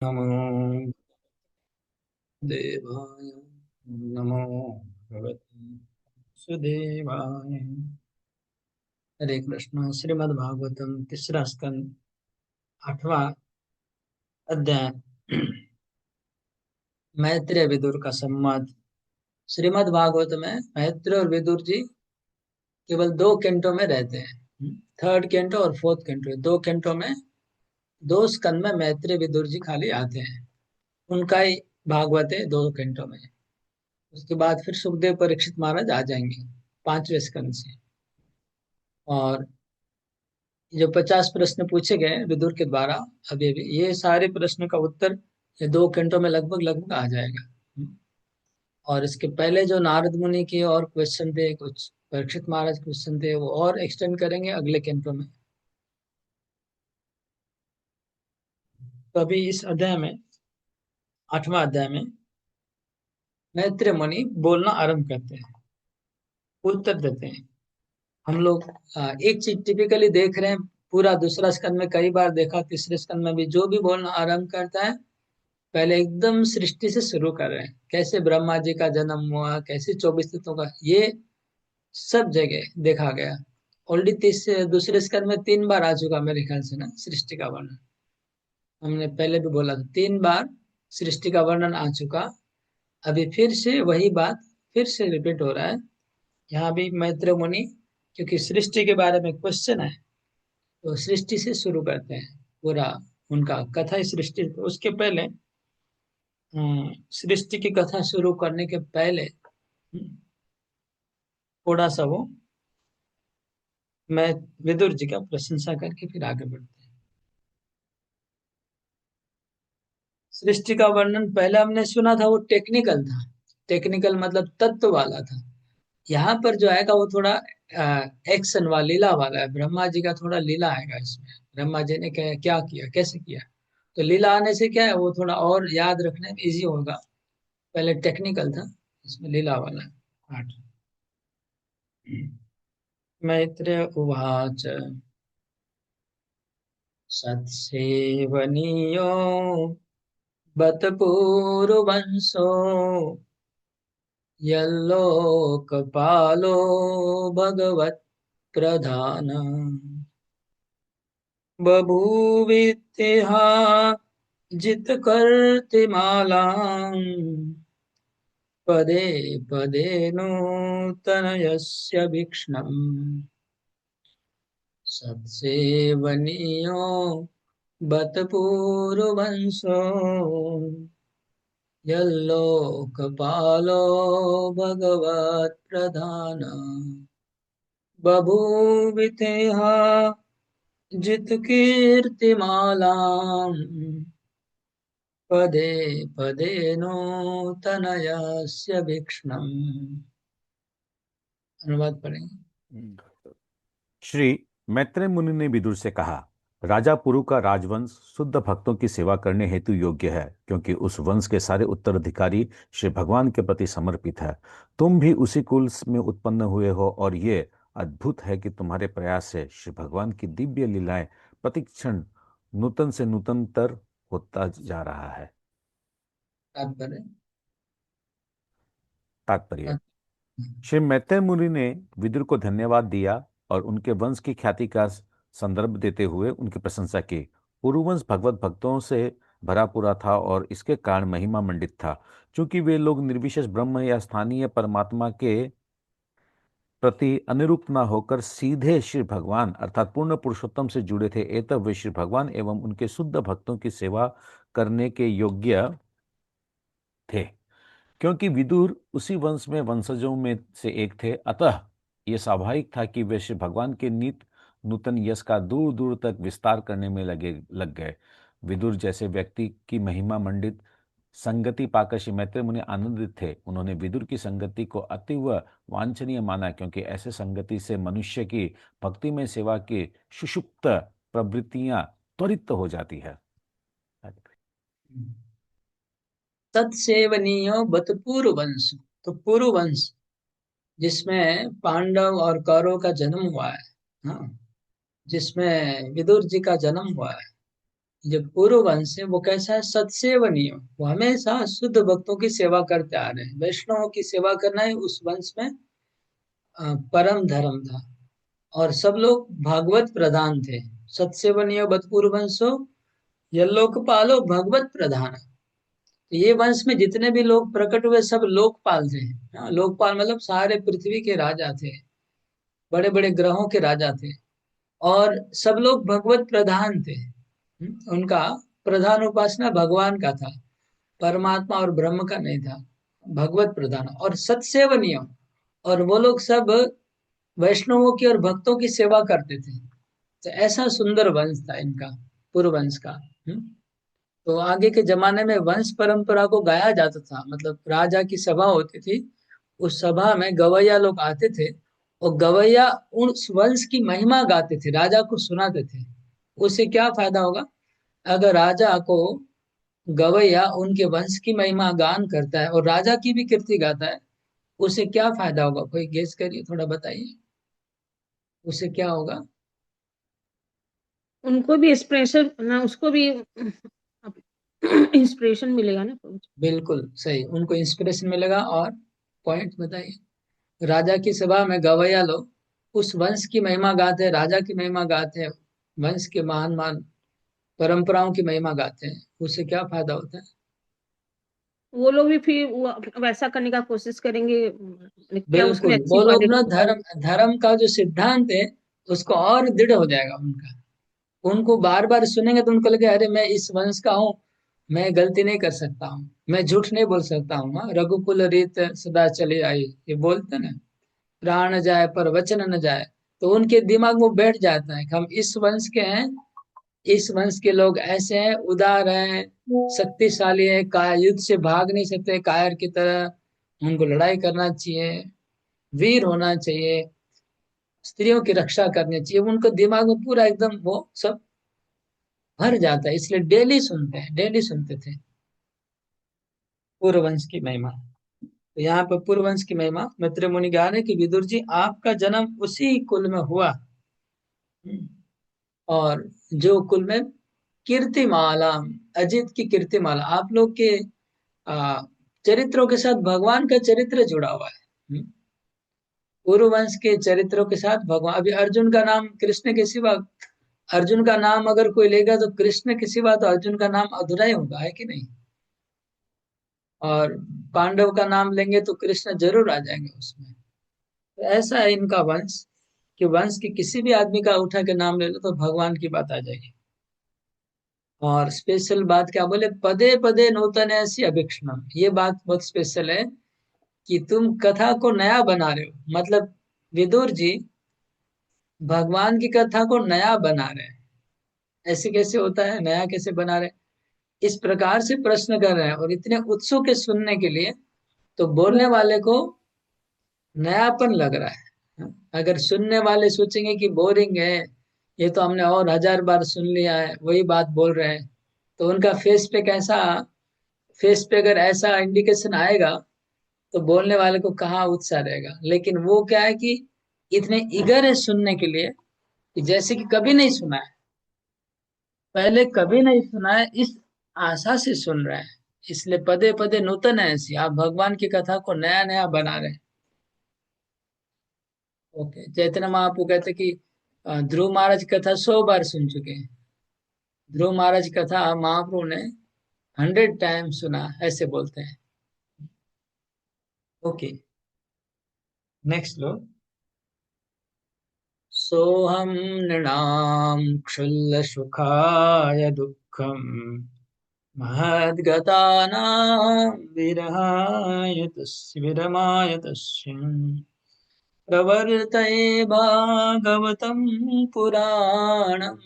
नमो देवाय। नमो भगवते सुदेवाय। हरे कृष्ण। श्रीमद् भागवतम तीसरा स्कंद 8वां अध्याय। मैत्रेय विदुर का संवाद। श्रीमद् भागवत में मैत्रेय और विदुर जी केवल 2 कैंटो में रहते हैं। थर्ड कैंटो और फोर्थ कैंटो, 2 कैंटो में 2 स्कंद में मैत्रेय विदुर जी खाली आते हैं। उनका ही भागवत है 2 कैंटो में। उसके बाद फिर सुखदेव परीक्षित महाराज आ जाएंगे 5वें स्कंद से। और जो 50 प्रश्न पूछे गए विदुर के द्वारा, अभी अभी ये सारे प्रश्न का उत्तर ये 2 घंटों में लगभग लगभग आ जाएगा। और इसके पहले जो नारद मुनि के और क्वेश्चन थे, कुछ परीक्षित महाराज क्वेश्चन थे, वो और एक्सटेंड करेंगे अगले कैंटों में। तो अभी इस अध्याय में, 8वां अध्याय में मैत्रेय मुनि बोलना आरंभ करते हैं, उत्तर देते हैं। हम लोग एक चीज टिपिकली देख रहे हैं, पूरा दूसरा स्कंद में कई बार देखा, तीसरे स्कंद में भी जो भी बोलना आरंभ करता है पहले एकदम सृष्टि से शुरू कर रहे हैं। कैसे ब्रह्मा जी का जन्म हुआ, कैसे 24 तत्वों का, ये सब जगह देखा गया। ऑलरेडी दूसरे स्कंद में 3 बार आ चुका मेरे ख्याल से ना, सृष्टि का वर्णन। हमने पहले भी बोला था 3 बार सृष्टि का वर्णन आ चुका। अभी फिर से वही बात फिर से रिपीट हो रहा है। यहाँ भी मैत्रेय मुनि, क्योंकि सृष्टि के बारे में क्वेश्चन है, तो सृष्टि से शुरू करते हैं पूरा उनका कथा। सृष्टि उसके पहले, सृष्टि की कथा शुरू करने के पहले थोड़ा सा वो मैं विदुर जी का प्रशंसा करके फिर आगे बढ़ते हैं। सृष्टि का वर्णन पहले हमने सुना था, वो टेक्निकल था। टेक्निकल मतलब तत्व वाला था। यहाँ पर जो आएगा वो थोड़ा एक्शन वाला, लीला वाला है। ब्रह्मा जी का थोड़ा लीला आएगा इसमें। ब्रह्मा जी ने क्या क्या किया, कैसे किया। तो लीला आने से क्या है, वो थोड़ा और याद रखने में इजी होगा। पहले टेक्निकल था, इसमें लीला वाला है पाठ। मैत्रेय उवाच सत्सेवनीयो बत पूरुवंशो यल्लोकपालो भगवत्प्रधान बभूवित्यहा जितकर्तिमालाम् पदे पदे नूतनयस्य भीक्ष्णम् सत्सेवनीयो बत पूरुवंशो यल्लोकपालो भगवत्प्रधान बभूवितेह जितकीर्तिमालाम् पदे पदे नूतनयस्य भीक्ष्णम्। अनुवाद पढ़ेंगे। श्री मैत्रेय मुनि ने विदुर से कहा, राजा पुरु का राजवंश शुद्ध भक्तों की सेवा करने हेतु योग्य है, क्योंकि उस वंश के सारे उत्तराधिकारी श्री भगवान के प्रति समर्पित है। तुम भी उसी कुल में उत्पन्न हुए हो, और ये अद्भुत है कि तुम्हारे प्रयास से श्री भगवान की दिव्य लीलाएं प्रतिक्षण नूतन से नूतनतर होता जा रहा है। तात्पर्य। तात्पर्य। श्री मैत्रेय मुनि ने विदुर को धन्यवाद दिया और उनके वंश की ख्याति का संदर्भ देते हुए उनकी प्रशंसा की। पुरुवंश भगवत भक्तों से भरा पूरा था और इसके कारण महिमा मंडित था। चूंकि वे लोग निर्विशेष ब्रह्म या स्थानीय परमात्मा के प्रति अनुरूप न होकर सीधे श्री भगवान अर्थात पूर्ण पुरुषोत्तम से जुड़े थे, एतब वे श्री भगवान एवं उनके शुद्ध भक्तों की सेवा करने के योग्य थे। क्योंकि विदुर उसी वंश में वंशजों में से एक थे, अतः यह स्वाभाविक था कि वे श्री भगवान के नित नूतन यश का दूर दूर तक विस्तार करने में लग गए। विदुर जैसे व्यक्ति की महिमा मंडित संगति पाकर श्री मैत्रेय मुनि आनंदित थे। उन्होंने विदुर की संगति को अतीव वांछनीय माना, क्योंकि ऐसे संगति से मनुष्य की भक्ति में सेवा की सुषुप्त प्रवृत्तियां त्वरित हो जाती है। तत्सेवनीयो बत पूरुवंश। तो पूरुवंश जिसमें पांडव और कौरव का जन्म हुआ है, हाँ, जिसमें विदुर जी का जन्म हुआ है, जो पूर्व वंश है वो कैसा है, सत्सेवनीय, वो हमेशा शुद्ध भक्तों की सेवा करते आ रहे हैं। वैष्णवों की सेवा करना ही उस वंश में परम धर्म था। और सब लोग भागवत प्रधान थे। सत्सेवनीय बतपूर्व वंशो यल्लोकपालो भगवत प्रधान। तो ये वंश में जितने भी लोग प्रकट हुए सब लोकपाल थे। हाँ, लोकपाल मतलब सारे पृथ्वी के राजा थे, बड़े बड़े ग्रहों के राजा थे। और सब लोग भगवत प्रधान थे। उनका प्रधान उपासना भगवान का था, परमात्मा और ब्रह्म का नहीं था। भगवत प्रधान और सत्सेवनीय, और वो लोग सब वैष्णवों की और भक्तों की सेवा करते थे। तो ऐसा सुंदर वंश था इनका, पूर्व वंश का। तो आगे के जमाने में वंश परंपरा को गाया जाता था, मतलब राजा की सभा होती थी, उस सभा में गवैया लोग आते थे, और गवैया उस वंश की महिमा गाते थे, राजा को सुनाते थे। उससे क्या फायदा होगा, अगर राजा को गवैया उनके वंश की महिमा गान करता है और राजा की भी कीर्ति गाता है, उसे क्या फायदा होगा, कोई गेस करिए, थोड़ा बताइए, उसे क्या होगा। उनको भी इंस्पिरेशन ना, उसको भी इंस्पिरेशन मिलेगा ना कुछ। बिल्कुल सही, उनको इंस्पिरेशन मिलेगा। और पॉइंट बताइए। राजा की सभा में गवैया लोग उस वंश की महिमा गाते हैं, राजा की महिमा गाते हैं, वंश के महान महान परंपराओं की महिमा गाते हैं, उससे क्या फायदा होता है। वो लोग भी फिर वैसा करने का कोशिश करेंगे, क्या उसके बिल्कुल, लिए अच्छी वो लोग ना क्वालिटी धर्म निकालेंगे। धर्म का जो सिद्धांत है उसको और दृढ़ हो जाएगा उनका। उनको बार बार सुनेंगे तो उनको लगे अरे मैं इस वंश का हूँ, मैं गलती नहीं कर सकता हूँ, मैं झूठ नहीं बोल सकता हूँ। हाँ, रघुकुल रीत सदा चली आई, ये बोलते ना, प्राण जाए पर वचन न जाए। तो उनके दिमाग में बैठ जाता है कि हम इस वंश के हैं, इस वंश के लोग ऐसे हैं, उदार हैं, शक्तिशाली है, का युद्ध से भाग नहीं सकते कायर की तरह, उनको लड़ाई करना चाहिए, वीर होना चाहिए, स्त्रियों की रक्षा करनी चाहिए। उनको दिमाग में पूरा एकदम वो सब भर जाता है, इसलिए डेली सुनते हैं, डेली सुनते थे पूर्ववंश की महिमा। तो यहाँ पर पूर्ववंश की महिमा मैत्रेय मुनि गा रहे कि विदुर जी आपका जन्म उसी कुल में हुआ। और जो कुल में कीर्तिमाला, अजित की कीर्तिमाला, आप लोग के आ, चरित्रों के साथ भगवान का चरित्र जुड़ा हुआ है। पूर्ववंश के चरित्रों के साथ भगवान, अभी अर्जुन का नाम कृष्ण के सिवा, अर्जुन का नाम अगर कोई लेगा तो कृष्ण के सिवा तो अर्जुन का नाम अधूरा ही होगा, है कि नहीं। और पांडव का नाम लेंगे तो कृष्ण जरूर आ जाएंगे उसमें। तो ऐसा है इनका वंश, कि वंश के किसी भी आदमी का उठा के नाम ले लो तो भगवान की बात आ जाएगी। और स्पेशल बात क्या बोले, पदे पदे नूतन ऐसी अभिक्षणम, ये बात बहुत स्पेशल है कि तुम कथा को नया बना रहे हो। मतलब विदुर जी भगवान की कथा को नया बना रहे हैं। ऐसे कैसे होता है, नया कैसे बना रहे हैं, इस प्रकार से प्रश्न कर रहे हैं और इतने उत्सुक है सुनने के लिए, तो बोलने वाले को नयापन लग रहा है। अगर सुनने वाले सोचेंगे कि बोरिंग है, ये तो हमने और 1000 बार सुन लिया है, वही बात बोल रहे हैं, तो उनका फेस पे कैसा, फेस पे अगर ऐसा इंडिकेशन आएगा तो बोलने वाले को कहाँ उत्साह रहेगा। लेकिन वो क्या है कि इतने ईगर है सुनने के लिए, कि जैसे कि कभी नहीं सुना है, पहले कभी नहीं सुना है, इस आशा से सुन रहे हैं। इसलिए पदे पदे नूतन है ऐसी, आप भगवान की कथा को नया नया बना रहे हैं। ओके, चैतन्य महाप्रभु कहते कि ध्रुव महाराज की कथा 100 बार सुन चुके हैं। ध्रुव महाराज की कथा महाप्रभु ने 100 टाइम सुना, ऐसे बोलते हैं। ओके, नेक्स्ट लो। सोहम नृणाम क्षुल्लसुखाय दुःखम् महद्गतानां विरमाय तस्य प्रवर्तये भागवतं पुराणम्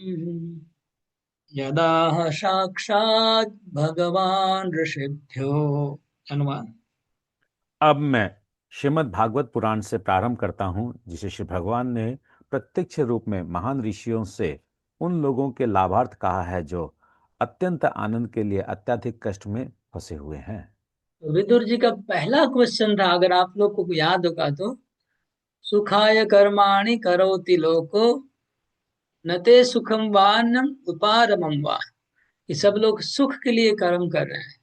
यदा साक्षात् भगवान ऋषिभ्यो। अनुमान। अब मैं श्रीमद् भागवत पुराण से प्रारंभ करता हूँ, जिसे श्री भगवान ने प्रत्यक्ष रूप में महान ऋषियों से उन लोगों के लाभार्थ कहा है जो अत्यंत आनंद के लिए अत्यधिक कष्ट में फंसे हुए हैं। विदुर जी का पहला क्वेश्चन था, अगर आप लोग को याद होगा तो, सुखाय कर्माणि करोति लोको न ते सुखम वान्यम उपारमम वा। कि सब लोग सुख के लिए कर्म कर रहे हैं,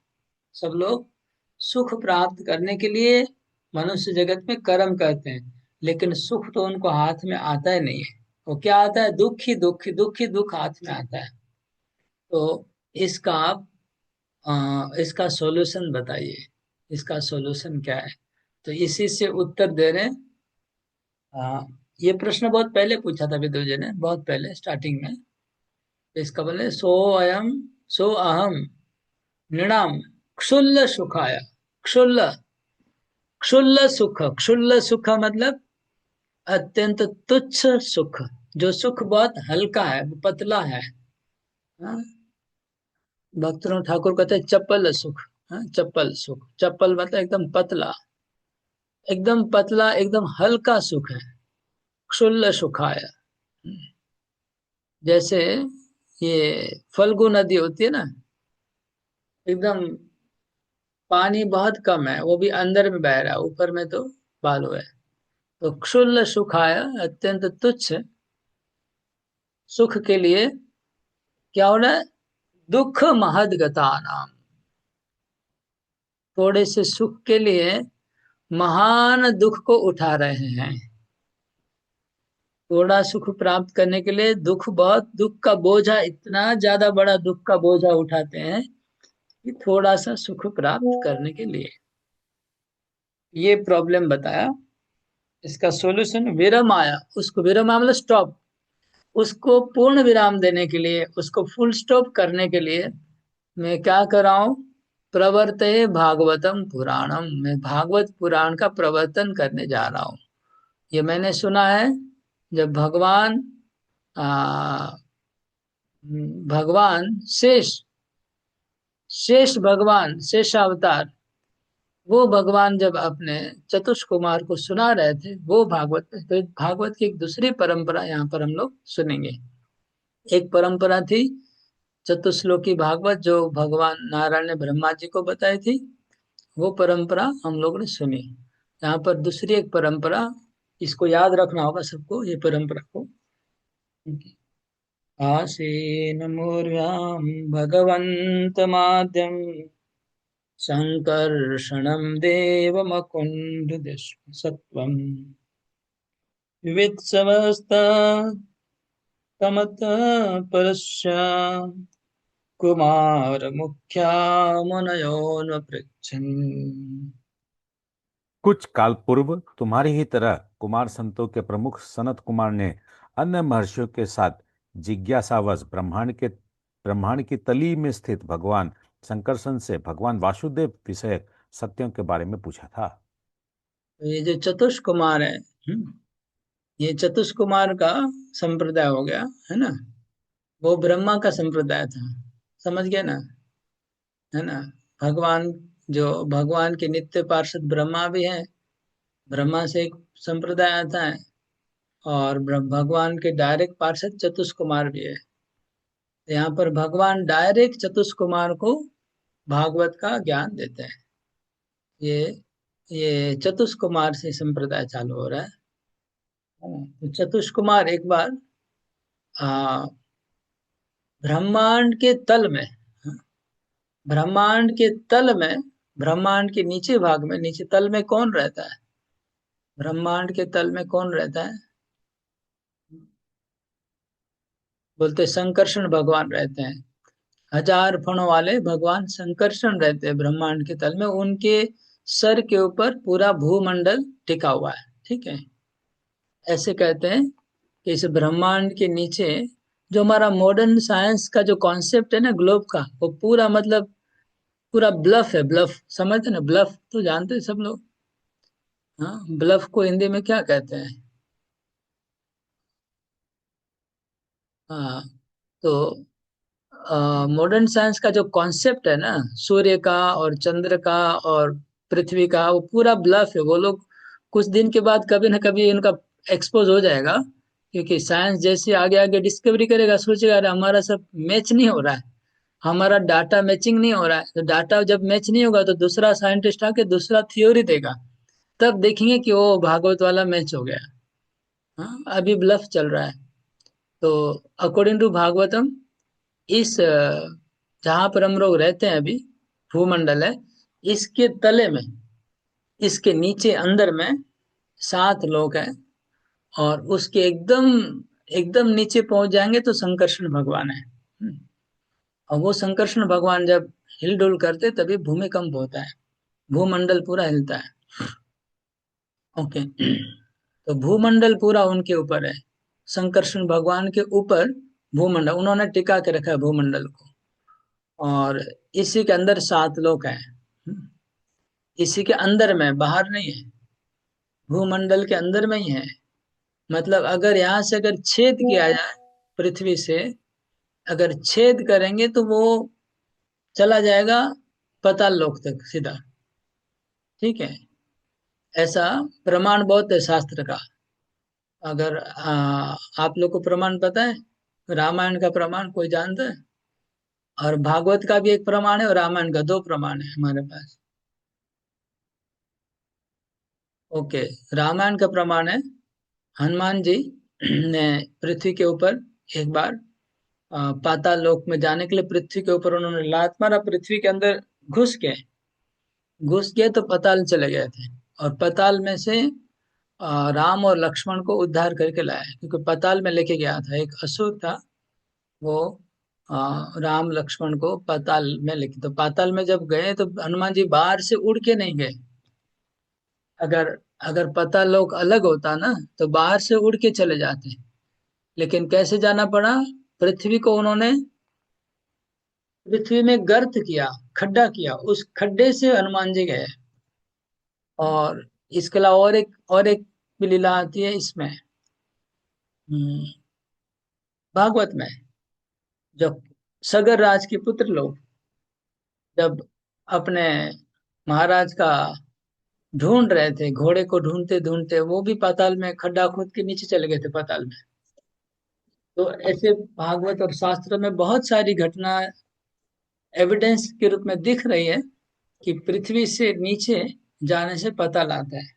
सब लोग सुख प्राप्त करने के लिए मनुष्य जगत में कर्म करते हैं, लेकिन सुख तो उनको हाथ में आता ही नहीं है। वो क्या आता है? दुख ही दुख ही दुख ही दुख हाथ में आता है। तो इसका आप इसका सॉल्यूशन बताइए, इसका सॉल्यूशन क्या है? तो इसी से उत्तर दे रहे हैं। ये प्रश्न बहुत पहले पूछा था विदुर जी ने, बहुत पहले स्टार्टिंग में। तो इसका बोले सो अहम नृणाम क्षुल्ल सुखाय। क्षुल्ल क्षुल्ल सुख, क्षुल्ल सुख मतलब अत्यंत तुच्छ सुख, जो सुख बहुत हल्का है, पतला है। हाँ? भक्तों ठाकुर कहते हैं चप्पल सुख। हाँ? चप्पल सुख, चप्पल मतलब एकदम पतला, एकदम पतला, एकदम हल्का सुख है, क्षुल्ल सुखाय। जैसे ये फल्गु नदी होती है ना, एकदम पानी बहुत कम है, वो भी अंदर में बह रहा है, ऊपर में तो बालू है। तो क्षुल्ल सुखाय, अत्यंत तुच्छ सुख के लिए क्या हो रहा है? दुख महदगता नाम, थोड़े से सुख के लिए महान दुख को उठा रहे हैं। थोड़ा सुख प्राप्त करने के लिए दुख, बहुत दुख का बोझा, इतना ज्यादा बड़ा दुख का बोझा उठाते हैं कि थोड़ा सा सुख प्राप्त करने के लिए। ये प्रॉब्लम बताया। इसका सॉल्यूशन विरम आया, उसको विरम मतलब स्टॉप, उसको पूर्ण विराम देने के लिए, उसको फुल स्टॉप करने के लिए मैं क्या कर रहा हूं? प्रवर्ते भागवतम पुराणम, मैं भागवत पुराण का प्रवर्तन करने जा रहा हूँ। ये मैंने सुना है, जब आ, भगवान शेष शेष भगवान शेषावतार, वो भगवान जब अपने चतुष कुमार को सुना रहे थे वो भागवत में, तो भागवत की एक दूसरी परंपरा यहाँ पर हम लोग सुनेंगे। एक परंपरा थी चतुश्लोकी भागवत, जो भगवान नारायण ने ब्रह्मा जी को बताई थी, वो परंपरा हम लोग ने सुनी। यहाँ पर दूसरी एक परंपरा, इसको याद रखना होगा सबको, ये परंपरा को। आसीन मूर्ध्यां भगवन्तमाद्यं संकर्षणं देवमकुण्डदिष्ट सत्वम् विवित्सवस्तमतः परस्य कुमार मुख्या मुनयो न पृच्छन्। कुछ काल पूर्व तुम्हारी ही तरह कुमार संतों के प्रमुख सनत कुमार ने अन्य महर्षियों के साथ जिज्ञासावश ब्रह्मांड की तली में स्थित भगवान संकर्षण से भगवान वासुदेव विषयक सत्यों के बारे में पूछा था। तो ये जो चतुष कुमार है, ये चतुष कुमार का संप्रदाय हो गया, है ना? वो ब्रह्मा का संप्रदाय था, समझ गए ना? है ना? भगवान, जो भगवान के नित्य पार्षद ब्रह्मा भी हैं, ब्रह्मा से एक संप्रदाय आता है, और भगवान के डायरेक्ट पार्षद चतुष कुमार भी है। यहाँ पर भगवान डायरेक्ट चतुष कुमार को भागवत का ज्ञान देते हैं। ये ये चतुष कुमार से संप्रदाय चालू हो रहा है। तो चतुष कुमार एक बार आ, ब्रह्मांड के तल में, ब्रह्मांड के तल में, ब्रह्मांड के नीचे भाग में, नीचे तल में कौन रहता है? ब्रह्मांड के तल में कौन रहता है? बोलते संकर्षण भगवान रहते हैं। हजार फणों वाले भगवान संकर्षण रहते हैं ब्रह्मांड के तल में, उनके सर के ऊपर पूरा भूमंडल टिका हुआ है। ठीक है? ऐसे कहते हैं कि इस ब्रह्मांड के नीचे जो हमारा मॉडर्न साइंस का जो कॉन्सेप्ट है ना ग्लोब का, वो पूरा मतलब पूरा ब्लफ है। ब्लफ समझते ना? ब्लफ तो जानते हैं सब लोग। हाँ, ब्लफ को हिंदी में क्या कहते हैं? हाँ, तो मॉडर्न साइंस का जो कॉन्सेप्ट है ना, सूर्य का और चंद्र का और पृथ्वी का, वो पूरा ब्लफ है। वो लोग कुछ दिन के बाद कभी ना कभी इनका एक्सपोज हो जाएगा, क्योंकि साइंस जैसे आगे आगे डिस्कवरी करेगा, सोचेगा अरे हमारा सब मैच नहीं हो रहा है, हमारा डाटा मैचिंग नहीं हो रहा है। तो डाटा जब मैच नहीं होगा तो दूसरा साइंटिस्ट आके दूसरा थ्योरी देगा, तब देखेंगे कि वो भागवत वाला मैच हो गया। हाँ, अभी ब्लफ चल रहा है। तो अकॉर्डिंग टू भागवतम, इस जहां पर हम लोग रहते हैं अभी, भूमंडल है, इसके तले में, इसके नीचे अंदर में 7 लोक है। और उसके एकदम एकदम नीचे पहुंच जाएंगे तो संकर्षण भगवान है। और वो संकर्षण भगवान जब हिलडुल करते तभी भूमिकंप होता है, भूमंडल पूरा हिलता है। ओके। तो भूमंडल पूरा उनके ऊपर है, संकर्षण भगवान के ऊपर भूमंडल उन्होंने टिका के रखा है भूमंडल को। और इसी के अंदर 7 लोक हैं। इसी के अंदर में, बाहर नहीं है, भूमंडल के अंदर में ही है। मतलब अगर यहाँ से अगर छेद किया जाए पृथ्वी से, अगर छेद करेंगे तो वो चला जाएगा पाताल लोक तक सीधा। ठीक है, ऐसा प्रमाण बहुत है शास्त्र का। अगर आप लोग को प्रमाण पता है, रामायण का प्रमाण कोई जानता है? और भागवत का भी एक प्रमाण है और रामायण का, 2 प्रमाण है हमारे पास। ओके। रामायण का प्रमाण है, हनुमान जी ने पृथ्वी के ऊपर एक बार पाताल लोक में जाने के लिए पृथ्वी के ऊपर उन्होंने लात मारा, पृथ्वी के अंदर घुस गए तो पाताल चले गए थे। और पाताल में से राम और लक्ष्मण को उद्धार करके लाया, क्योंकि पाताल में लेके गया था एक असुर था, वो राम लक्ष्मण को पाताल में लेके, तो पाताल में जब गए तो हनुमान जी बाहर से उड़ के नहीं गए। अगर अगर पाताल लोक अलग होता ना तो बाहर से उड़ के चले जाते। लेकिन कैसे जाना पड़ा? पृथ्वी को उन्होंने, पृथ्वी में गर्त किया, खड्डा किया, उस खड्डे से हनुमान जी गए। और इसके अलावा और एक भी लीला आती है इसमें, हम्म, भागवत में। जब सगर राज के पुत्र लोग जब अपने महाराज का ढूंढ रहे थे, घोड़े को ढूंढते ढूंढते वो भी पाताल में खड्डा खोद के नीचे चले गए थे पाताल में। तो ऐसे भागवत और शास्त्र में बहुत सारी घटना एविडेंस के रूप में दिख रही है कि पृथ्वी से नीचे जाने से पाताल आता है।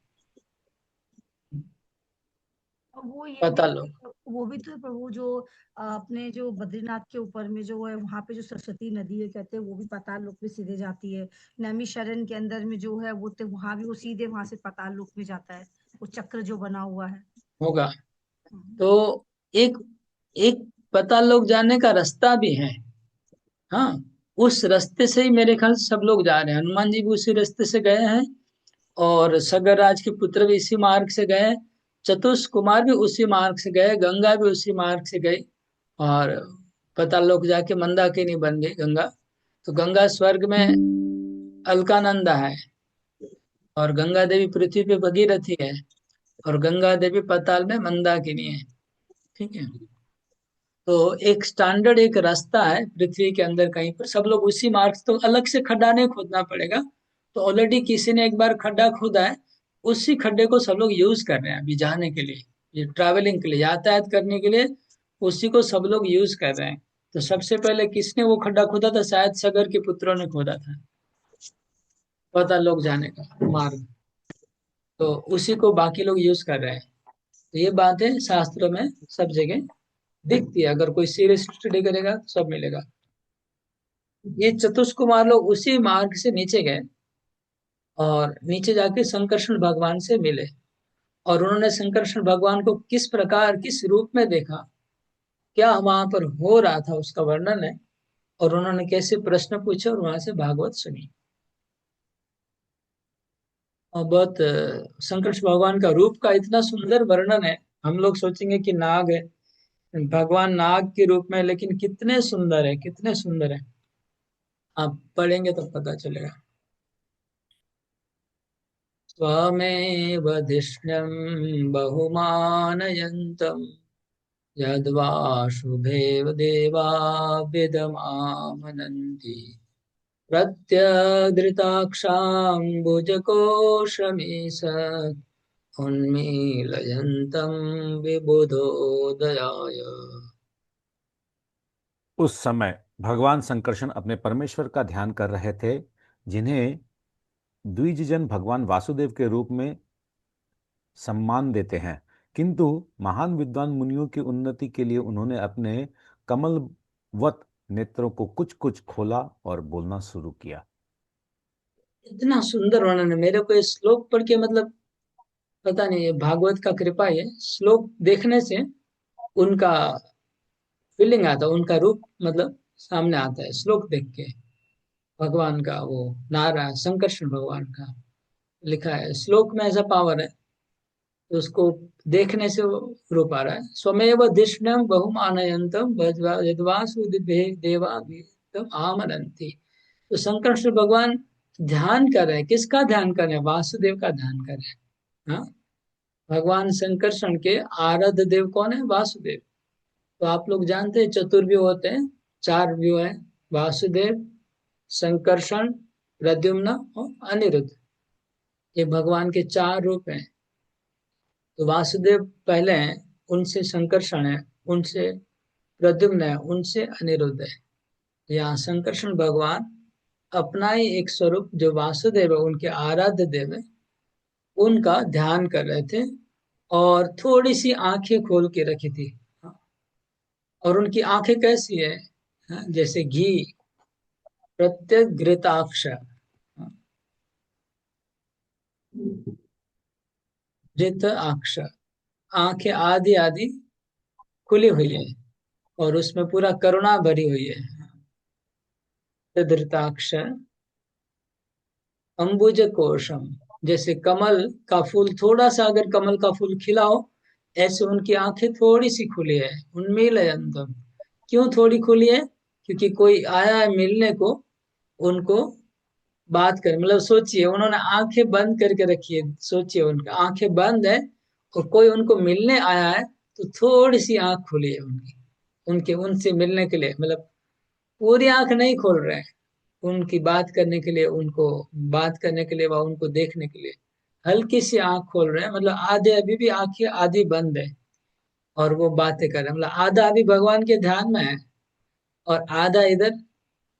और वो ये भी पाताल लोक। वो भी तो प्रभु जो अपने जो बद्रीनाथ के ऊपर में जो है वहां पे जो सरस्वती नदी है कहते हैं वो भी पाताल लोक में सीधे जाती है। नैमिषारण्य के अंदर में जो है वो तो वहां भी वो सीधे वहां से पाताल लोक में जाता है, वो चक्र जो बना हुआ है। होगा। हम्म। तो एक एक पाताल लोक जाने का रास्ता भी है। हाँ, उस रास्ते से ही मेरे ख्याल से सब लोग जा रहे हैं, हनुमान जी भी उसी रास्ते से गए हैं, और सगर राज के पुत्र भी इसी मार्ग से गए, चतुष कुमार भी उसी मार्ग से गए, गंगा भी उसी मार्ग से गई। और पाताल लोक जाके मंदाकिनी बन गई गंगा। तो गंगा स्वर्ग में अलकानंदा है, और गंगा देवी पृथ्वी पे भगीरथी है, और गंगा देवी पाताल में मंदाकिनी है। ठीक है। तो एक स्टैंडर्ड एक रास्ता है पृथ्वी के अंदर कहीं पर, सब लोग उसी मार्ग से, तो अलग से खड्डा नहीं खोदना पड़ेगा। तो ऑलरेडी किसी ने एक बार खड्डा खोदा है, उसी खड्डे को सब लोग यूज कर रहे हैं अभी जाने के लिए, ये ट्रैवलिंग के लिए, यातायात करने के लिए उसी को सब लोग यूज कर रहे हैं। तो सबसे पहले किसने वो खड्डा खोदा था? शायद सगर के पुत्रों ने खोदा था, पता लोग जाने का मार्ग। तो उसी को बाकी लोग यूज कर रहे हैं। तो ये बातें शास्त्रों में सब जगह दिखती है, अगर कोई सीरियस स्टडी करेगा तो सब मिलेगा। ये चतुष्कुमार लोग उसी मार्ग से नीचे गए, और नीचे जाके संकर्षण भगवान से मिले। और उन्होंने संकर्षण भगवान को किस प्रकार, किस रूप में देखा, क्या वहां पर हो रहा था, उसका वर्णन है। और उन्होंने कैसे प्रश्न पूछे और वहां से भागवत सुनी। और बहुत संकर्षण भगवान का रूप का इतना सुंदर वर्णन है। हम लोग सोचेंगे कि नाग है, भगवान नाग के रूप में, लेकिन कितने सुंदर है, कितने सुंदर है। आप पढ़ेंगे तो पता चलेगा। त्वमेव धिष्ण्यं बहुमानयन्तम् यद्वा शुभेव देवा विदमामनन्ति प्रत्यगृताक्षाम्बुजकोशमीशत् उन्मीलयन्तं विबुधोदयाय। उस समय भगवान संकर्षण अपने परमेश्वर का ध्यान कर रहे थे, जिन्हें द्विजजन भगवान वासुदेव के रूप में सम्मान देते हैं। किंतु महान विद्वान मुनियों की उन्नति के लिए उन्होंने अपने कमलवत नेत्रों को कुछ कुछ खोला और बोलना शुरू किया। इतना सुंदर वर्णन है। मेरे को इस श्लोक पढ़ के मतलब पता नहीं, ये भागवत का कृपा है। श्लोक देखने से उनका फीलिंग आता है, उनका रूप मतलब सामने आता है श्लोक देख के। भगवान का वो नारायण संकर्षण भगवान का लिखा है श्लोक में, ऐसा पावर है। तो उसको देखने से वो रूप आ रहा है। स्वमेव धिष्णम बहुमानयंतम यद्वासु देवा आमनंती। तो संकर्षण भगवान ध्यान कर रहे हैं, किसका ध्यान कर रहे हैं? वासुदेव का ध्यान कर रहे हैं। हाँ, भगवान संकर्षण के आराध्य देव कौन है? वासुदेव। तो आप लोग जानते हैं चतुर्व्यूह होते हैं, 4 व्यूह है। वासुदेव, संकर्षण, प्रद्युम्न और अनिरुद्ध। ये भगवान के 4 रूप हैं। तो वासुदेव पहले हैं, उनसे संकर्षण है, उनसे प्रद्युम्न है, उनसे अनिरुद्ध है। यहाँ संकर्षण भगवान अपना ही एक स्वरूप जो वासुदेव है, उनके आराध्य देव है, उनका ध्यान कर रहे थे। और थोड़ी सी आंखें खोल के रखी थी। और उनकी आंखें कैसी है? हाँ, जैसे घी, प्रत्येक घृताक्ष, घृत अक्ष, आंखें आधी आधी खुली हुई है और उसमें पूरा करुणा भरी हुई है। धृताक्ष अंबुज कोशम, जैसे कमल का फूल, थोड़ा सा अगर कमल का फूल खिला हो, ऐसे उनकी आंखें थोड़ी सी खुली है। उन्मीलयन्तम, क्यों थोड़ी खुली है? क्योंकि कोई आया है मिलने को, उनको बात कर, मतलब सोचिए उन्होंने आंखें बंद करके रखी है। सोचिए उनकी आंखें बंद है और कोई उनको मिलने आया है, तो थोड़ी सी आंख खुली है उनकी, उनके उनसे मिलने के लिए। मतलब पूरी आंख नहीं खोल रहे हैं, उनकी बात करने के लिए, उनको बात करने के लिए व उनको देखने के लिए हल्की सी आंख खोल रहे हैं। मतलब आधे अभी भी आंखें आधी बंद है और वो बातें कर रहे हैं। मतलब आधा अभी भगवान के ध्यान में है और आधा इधर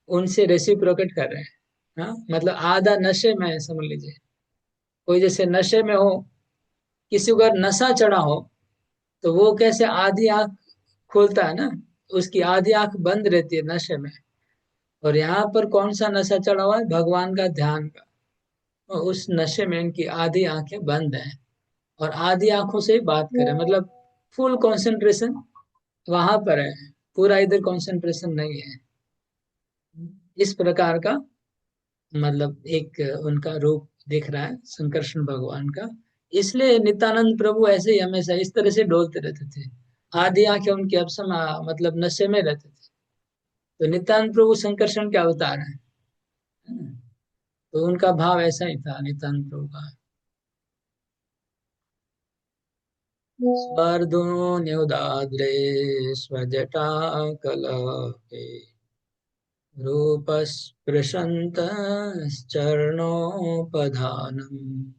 उनसे रेसिप्रोकेट कर रहे हैं। हाँ, मतलब आधा नशे में है, समझ लीजिए। कोई जैसे नशे में हो, किसी को अगर नशा चढ़ा हो, तो वो कैसे आधी आंख खोलता है ना, उसकी आधी आंख बंद रहती है नशे में। और यहाँ पर कौन सा नशा चढ़ा हुआ है? भगवान का ध्यान का। और उस नशे में इनकी आधी आंखें बंद हैं और आधी आंखों से ही बात करें। मतलब फुल कंसंट्रेशन वहां पर है, पूरा इधर कंसंट्रेशन नहीं है। इस प्रकार का मतलब एक उनका रूप दिख रहा है संकर्षण भगवान का। इसलिए नित्यानंद प्रभु ऐसे ही हमेशा इस तरह से डोलते रहते थे। आधी आंखें उनकी अब समा मतलब नशे में रहते थे। तो नित्यानंद प्रभु संकर्षण के अवतार है ना? तो उनका भाव ऐसा ही था नित्यानंद प्रभु का। स्पर्धोन्युदाद्रे स्वजटाकलापे रूपस्पृशन्तश्चरणोपधानम्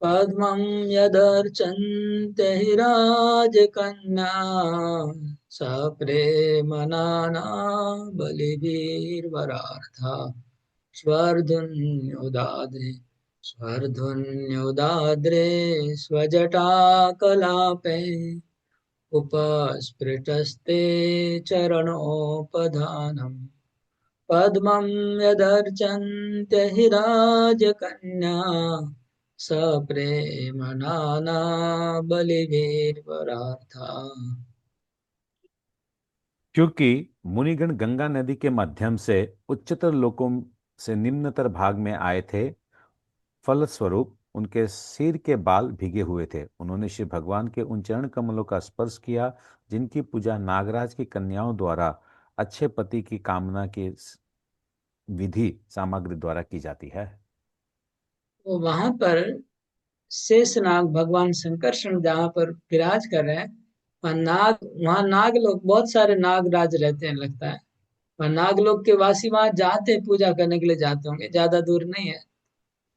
पद्मं यदर्चन्ते हि राजकन्या स प्रेमनाना बलिभिर्वरार्था स्वर्धुन्युदाद्रे स्वर्धुन्युदाद्रे स्वजटाकलापे उपस्फुटस्ते चरणोपधानम् पद्मं यदर्चन्ते हि राजकन्या स प्रेम नाना बलिभिर्वरार्था। क्योंकि मुनिगण गंगा नदी के माध्यम से उच्चतर लोकों से निम्नतर भाग में आए थे, फलस्वरूप उनके सिर के बाल भीगे हुए थे। उन्होंने श्री भगवान के उन चरण कमलों का स्पर्श किया जिनकी पूजा नागराज की कन्याओं द्वारा अच्छे पति की कामना की विधि सामग्री द्वारा की जाती है। तो वहां पर शेषनाग भगवान संकर्षण जहाँ पर विराज कर रहे हैं, वहाँ नाग लोग, बहुत सारे नागराज रहते हैं लगता है। वहाँ नाग लोग के वासी वहां जाते हैं, पूजा करने के लिए जाते होंगे, ज्यादा दूर नहीं है।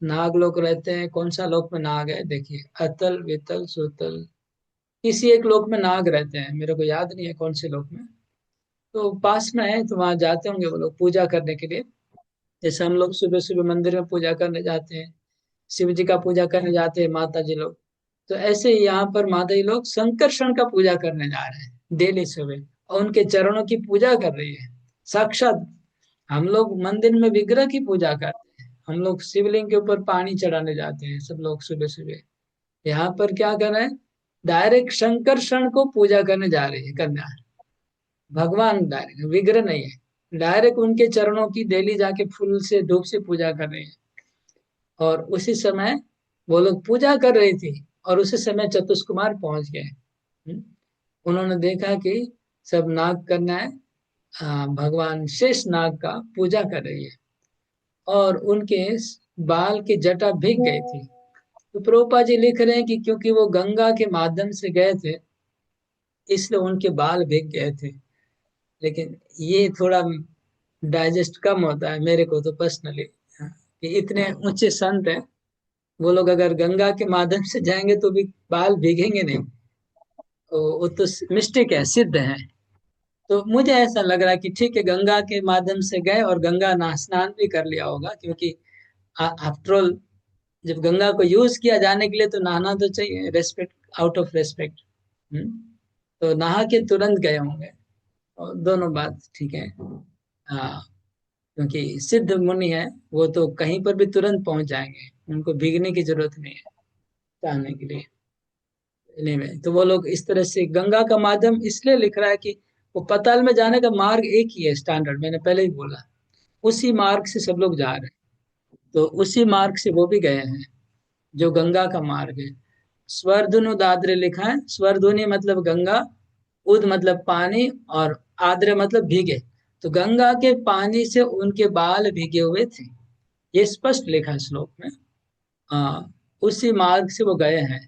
नाग लोग रहते हैं। कौन सा लोक में नाग है? देखिए, अतल वितल सुतल, किसी एक लोक में नाग रहते हैं, मेरे को याद नहीं है कौन से लोक में। तो पास में है, तो वहां जाते होंगे वो लोग पूजा करने के लिए। जैसे हम लोग सुबह सुबह मंदिर में पूजा करने जाते हैं, शिव जी का पूजा करने जाते हैं माता जी लोग, तो ऐसे ही यहाँ पर माता जी लोग संकर्षण का पूजा करने जा रहे हैं डेली सुबह। और उनके चरणों की पूजा कर रही है। साक्षात हम लोग मंदिर में विग्रह की पूजा करते हैं, हम लोग शिवलिंग के ऊपर पानी चढ़ाने जाते हैं सब लोग सुबह सुबह। यहाँ पर क्या कर रहे हैं, डायरेक्ट शंकरषण को पूजा करने जा रही है कन्या। भगवान डायरेक्ट, विग्रह नहीं है, डायरेक्ट उनके चरणों की डेली जाके फूल से धूप से पूजा कर रही है। और उसी समय वो लोग पूजा कर रही थी और उसी समय चतुष्कुमार पहुंच गए। उन्होंने देखा कि सब नाग कन्याएं भगवान शेष नाग का पूजा कर रही है और उनके बाल की जटा भीग गई थी। तो प्रभुपाद जी लिख रहे हैं कि क्योंकि वो गंगा के माध्यम से गए थे इसलिए उनके बाल भीग गए थे। लेकिन ये थोड़ा डाइजेस्ट कम होता है मेरे को तो पर्सनली, कि इतने ऊंचे संत हैं, वो लोग अगर गंगा के माध्यम से जाएंगे तो भी बाल भीगेंगे नहीं। वो तो मिस्टिक है, सिद्ध है। तो मुझे ऐसा लग रहा है कि ठीक है, गंगा के माध्यम से गए और गंगा स्नान भी कर लिया होगा, क्योंकि आफ्टर ऑल जब गंगा को यूज किया जाने के लिए तो नहाना तो चाहिए, रेस्पेक्ट, आउट ऑफ रेस्पेक्ट। तो नहा के तुरंत गए होंगे। और दोनों बात ठीक है। हाँ, क्योंकि सिद्ध मुनि है वो तो कहीं पर भी तुरंत पहुंच जाएंगे, उनको भीगने की जरूरत नहीं है जाने के लिए। anyway, तो वो लोग इस तरह से गंगा का माध्यम इसलिए लिख रहा है कि वो पाताल में जाने का मार्ग एक ही है, स्टैंडर्ड, मैंने पहले ही बोला, उसी मार्ग से सब लोग जा रहे हैं। तो उसी मार्ग से वो भी गए हैं जो गंगा का मार्ग है। स्वर्धुनु दाद्रे लिखा है, स्वर्धुनि मतलब गंगा, उद मतलब पानी, और आद्र मतलब भीगे। तो गंगा के पानी से उनके बाल भीगे हुए थे, ये स्पष्ट लिखा है श्लोक में। उसी मार्ग से वो गए हैं।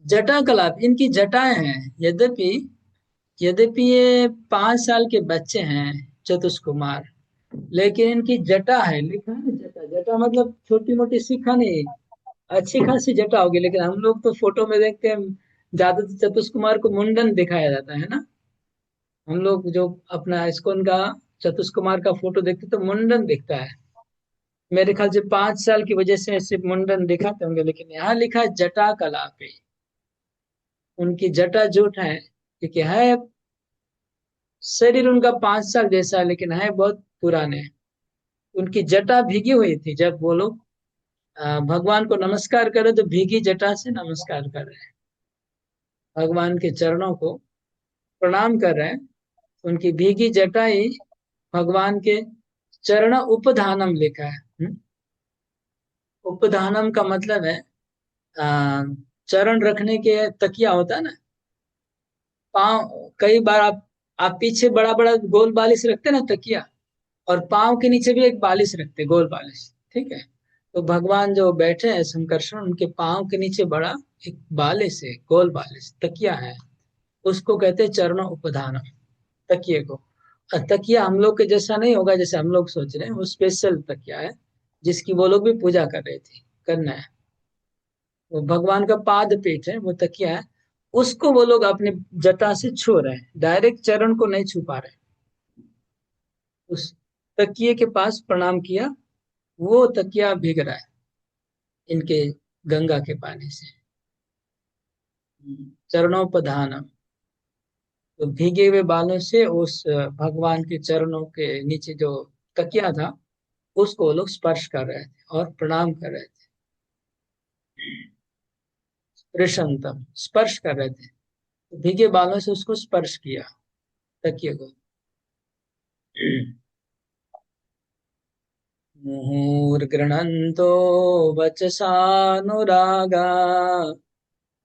जटा कलाप, इनकी जटाएं हैं। यद्यपि यद्यपि ये 5 साल के बच्चे हैं चतुष्कुमार, लेकिन इनकी जटा है, लिखा है ना जटा। जटा मतलब छोटी मोटी शिखा नहीं, अच्छी खासी जटा होगी। लेकिन हम लोग तो फोटो में देखते हैं ज्यादातर चतुष्कुमार को मुंडन दिखाया जाता है ना। हम लोग जो अपना इस्कॉन का चतुष्कुमार का फोटो देखते तो मुंडन दिखता है। मेरे ख्याल से 5 साल की वजह से सिर्फ मुंडन दिखाते होंगे, लेकिन यहाँ लिखा है जटा कलापे। उनकी जटा जूट है, क्योंकि है शरीर उनका 5 साल जैसा है लेकिन है बहुत पुराने। उनकी जटा भीगी हुई थी, जब वो लोग भगवान को नमस्कार कर रहे तो भीगी जटा से नमस्कार कर रहे हैं, भगवान के चरणों को प्रणाम कर रहे हैं। उनकी भीगी जटा ही भगवान के चरण उपधानम लिखा है। उपधानम का मतलब है अ, चरण रखने के तकिया होता है ना, पाँव। कई बार आप पीछे बड़ा बड़ा गोल बालिश रखते हैं ना तकिया, और पाँव के नीचे भी एक बालिश रखते, गोल बालिश, ठीक है। तो भगवान जो बैठे हैं शंकरषण, उनके पाँव के नीचे बड़ा एक बालिश है, गोल बालिश तकिया है, उसको कहते हैं चरण उपधानम, तकिए को। और तकिया हम लोग के जैसा नहीं होगा जैसे हम लोग सोच रहे हैं, वो स्पेशल तकिया है जिसकी वो लोग भी पूजा कर रहे थे, करना है। वो भगवान का पाद पीठ है, वो तकिया है, उसको वो लोग अपने जटा से छू रहे हैं, डायरेक्ट चरण को नहीं छू पा रहे। उस तकिए के पास प्रणाम किया, वो तकिया भीग रहा है इनके गंगा के पानी से। चरणोपधानम, तो भीगे हुए बालों से उस भगवान के चरणों के नीचे जो तकिया था उसको वो लोग स्पर्श कर रहे थे और प्रणाम कर रहे थे। स्पृशंतम, स्पर्श कर रहे थे, तो भीगे बालों से उसको स्पर्श किया, तकिए को। मुहुर्गृह्णन्तो वचसानुरागा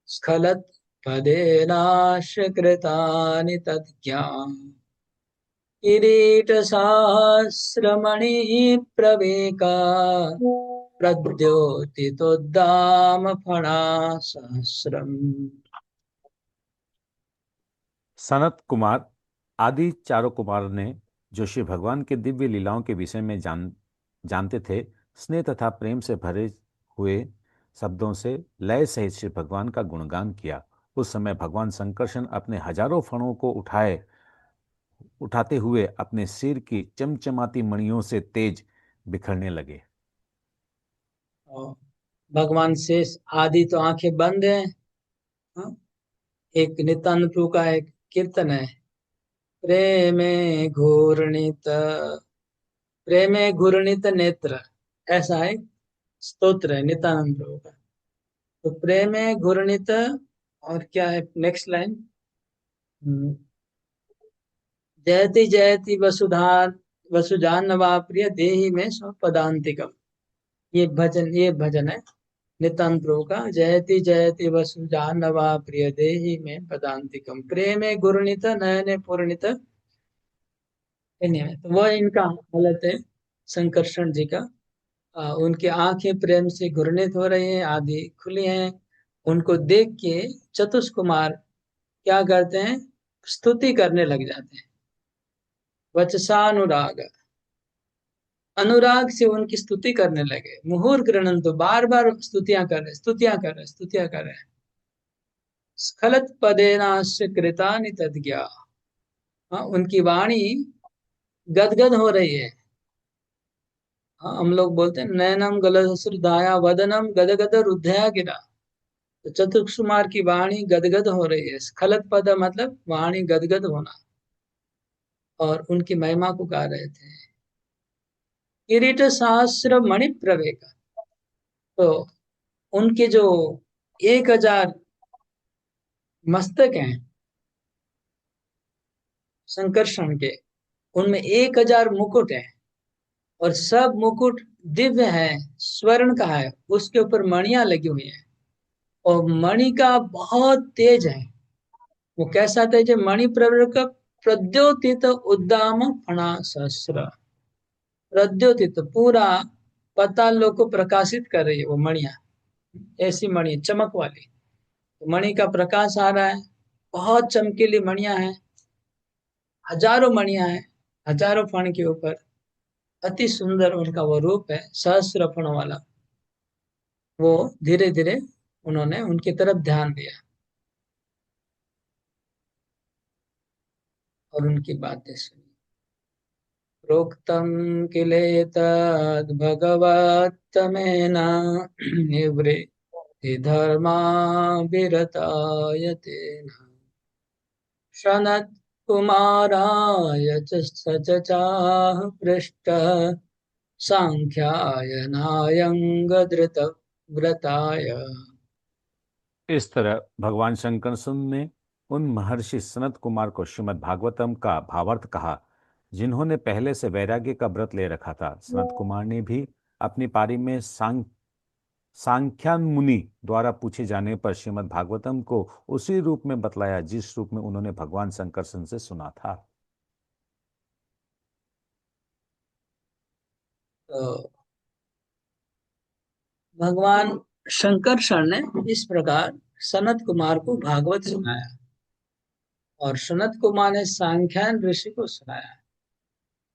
स्खलत् पदेनाश्रिकृतानि तद्ज्ञाम् किरीटसहस्रमणि प्रवेका प्रद्योतितोद्दाम फणासहस्रम्। सनत कुमार आदि चारों कुमार ने जो श्री भगवान के दिव्य लीलाओं के विषय में जानते थे, स्नेह तथा प्रेम से भरे हुए शब्दों से लय सहित श्री भगवान का गुणगान किया। उस समय भगवान शंकरषण अपने हजारों फणों को उठाते हुए अपने सिर की चमचमाती मणियों से तेज बिखरने लगे। भगवान शेष आदि तो आंखें बंद हैं, हाँ? एक नित्यानंद प्रभु का एक कीर्तन है, प्रेमे घूर्णित, प्रेमे घूर्णित नेत्र, ऐसा एक स्तोत्र है नित्यानंद प्रभु का। तो प्रेमे घूर्णित, और क्या है नेक्स्ट लाइन, जयति जयति वसुधान्नवा प्रिय देहि में स्वपदांतिकम। ये भजन है नित्यानंद प्रभु का, जयति जयति वसुधान्नवा प्रिय देहि में पदांतिकम, प्रेमे गुरुणित नयने पूर्णित। तो वह इनका हालत है संकर्षण जी का। उनकी आंखें प्रेम से घूर्णित हो रही हैं, आदि खुली हैं। उनको देख के चतुष्कुमार क्या करते हैं, स्तुति करने लग जाते हैं। वचसानुराग, अनुराग से उनकी स्तुति करने लगे। मुहुर गृणन, तो बार बार स्तुतियां कर रहे, स्तुतियां कर रहे, स्तुतियां कर रहे हैं। स्खलत पदेनाश्च कृतानि तद्ज्ञा, उनकी वाणी गदगद हो रही है। हम लोग बोलते हैं नयनम गलसुरधाया वदनम गदगद रुद्धया गिरा। तो चतुष्कुमार की वाणी गदगद हो रही है। स्खलत पद मतलब वाणी गदगद होना, और उनकी महिमा को गा रहे थे। किरीट सहस्र मणि प्रवेक, तो उनके जो 1000 मस्तक हैं संकर्षण के, उनमें 1000 मुकुट हैं, और सब मुकुट दिव्य है, स्वर्ण का है, उसके ऊपर मणियां लगी हुई हैं, और मणि का बहुत तेज है। वो कैसा तेज है, मणि प्रवर्क प्रद्योतित उद्दाम फणा सहस्र, प्रद्योतित पूरा पाताल लोक को प्रकाशित कर रही है वो मणियां। ऐसी मणि चमक वाली, तो मणि का प्रकाश आ रहा है, बहुत चमकीली मणियां हैं, हजारों मणियां हैं, हजारों फण के ऊपर। अति सुंदर उनका वो रूप है, सहस्र फणों वाला। वो धीरे धीरे उन्होंने उनकी तरफ ध्यान दिया और उनकी बातें सुनी। प्रोक्तम किलेतद् भगवत्तमेन निवृत्ति धर्मा विरताय तेन, सनत् कुमाराय च सचचाह पृष्ठ सांख्याय नायंग धृत व्रताय। इस तरह भगवान शंकर ने उन महर्षि सनत कुमार को श्रीमद् भागवतम का भावार्थ कहा, जिन्होंने पहले से वैराग्य का व्रत ले रखा था। सनत कुमार ने भी अपनी पारी में सांख्यान मुनि द्वारा पूछे जाने पर श्रीमद् भागवतम को उसी रूप में बतलाया जिस रूप में उन्होंने भगवान शंकरसन से सुना था। तो भगवान शंकरषण ने इस प्रकार सनत कुमार को भागवत सुनाया, और सनत कुमार ने सांख्यान ऋषि को सुनाया।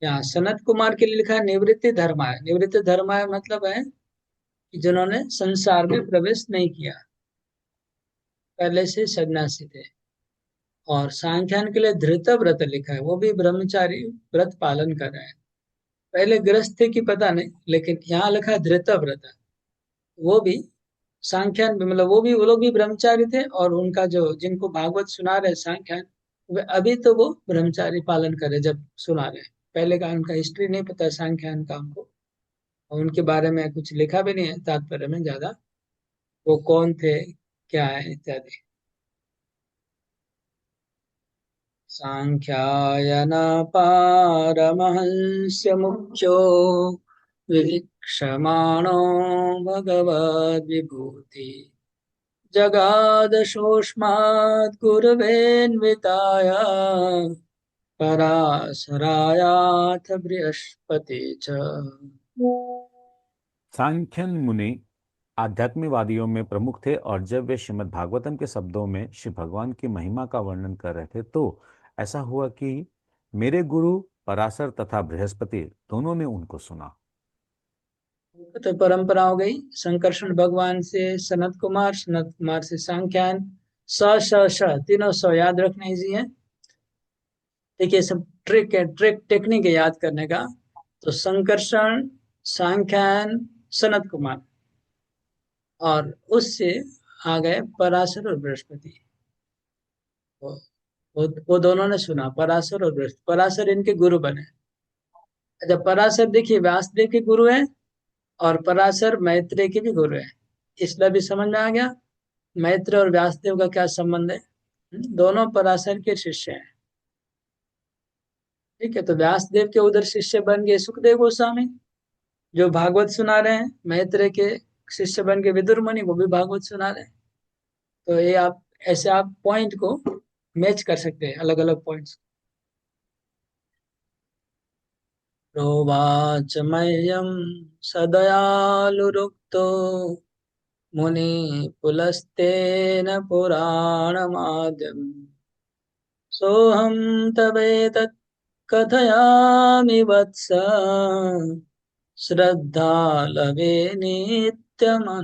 यहाँ सनत कुमार के लिए लिखा है निवृत्ति धर्माय। निवृत्ति धर्माय मतलब है कि जिन्होंने संसार में प्रवेश नहीं किया, पहले से सन्यासी थे। और सांख्यान के लिए धृत व्रत लिखा है, वो भी ब्रह्मचारी व्रत पालन कर रहे हैं। पहले गृहस्थ थे कि पता नहीं, लेकिन यहाँ लिखा है धृत व्रत। वो भी सांख्यान, मतलब वो लोग भी ब्रह्मचारी थे, और उनका जो जिनको भागवत सुना रहे सांख्यान, वे अभी तो वो ब्रह्मचारी पालन करे जब सुना रहे। पहले का उनका हिस्ट्री नहीं पता सांख्यान का हमको, और उनके बारे में कुछ लिखा भी नहीं है तात्पर्य में ज्यादा, वो कौन थे क्या है इत्यादि। सांख्यायन पारमहंस्य मुख्यो विवीक्षमाणो भगवद् विभूति जगादशोष्मात् कुर्वेन्विताय पराशरायाथ बृहस्पति च। सांख्यन मुनि आध्यात्मिकवादियों में प्रमुख थे, और जब वे श्रीमद् भागवतम के शब्दों में श्री भगवान की महिमा का वर्णन कर रहे थे, तो ऐसा हुआ कि मेरे गुरु पराशर तथा बृहस्पति दोनों ने उनको सुना। तो परंपरा हो गई, संकर्षण भगवान से सनत कुमार, सनत कुमार से सांख्यान। स तीनों सौ याद रखना इजी है। देखिए सब ट्रिक है, टेक्निक है याद करने का। तो संकर्षण, सांख्यान, सनत कुमार, और उससे आ गए पराशर और बृहस्पति। वो वो दोनों ने सुना, पराशर और वशिष्ठ। पराशर इनके गुरु बने। अच्छा, पराशर देखिए व्यासदेव के गुरु हैं, और पराशर मैत्रेय के भी गुरु हैं। इसलिए भी समझ में आ गया मैत्रेय और व्यासदेव का क्या संबंध है। दोनों पराशर के शिष्य हैं। ठीक है, तो व्यासदेव के उधर शिष्य बन गए सुखदेव गोस्वामी, जो भागवत सुना रहे हैं। मैत्रेय के शिष्य बन के विदुर मुनि, वो भी भागवत सुना रहे हैं। तो ये आप ऐसे आप पॉइंट को मैच कर सकते हैं, अलग अलग पॉइंट्स। प्रोवाच मह्यम सदयालुरुक्तो मुनि पुलस्तेन पुराणमाद्यम् सोऽहं तवेतत् कथयामि वत्स श्रद्धालवे नित्यमनुव्रताय।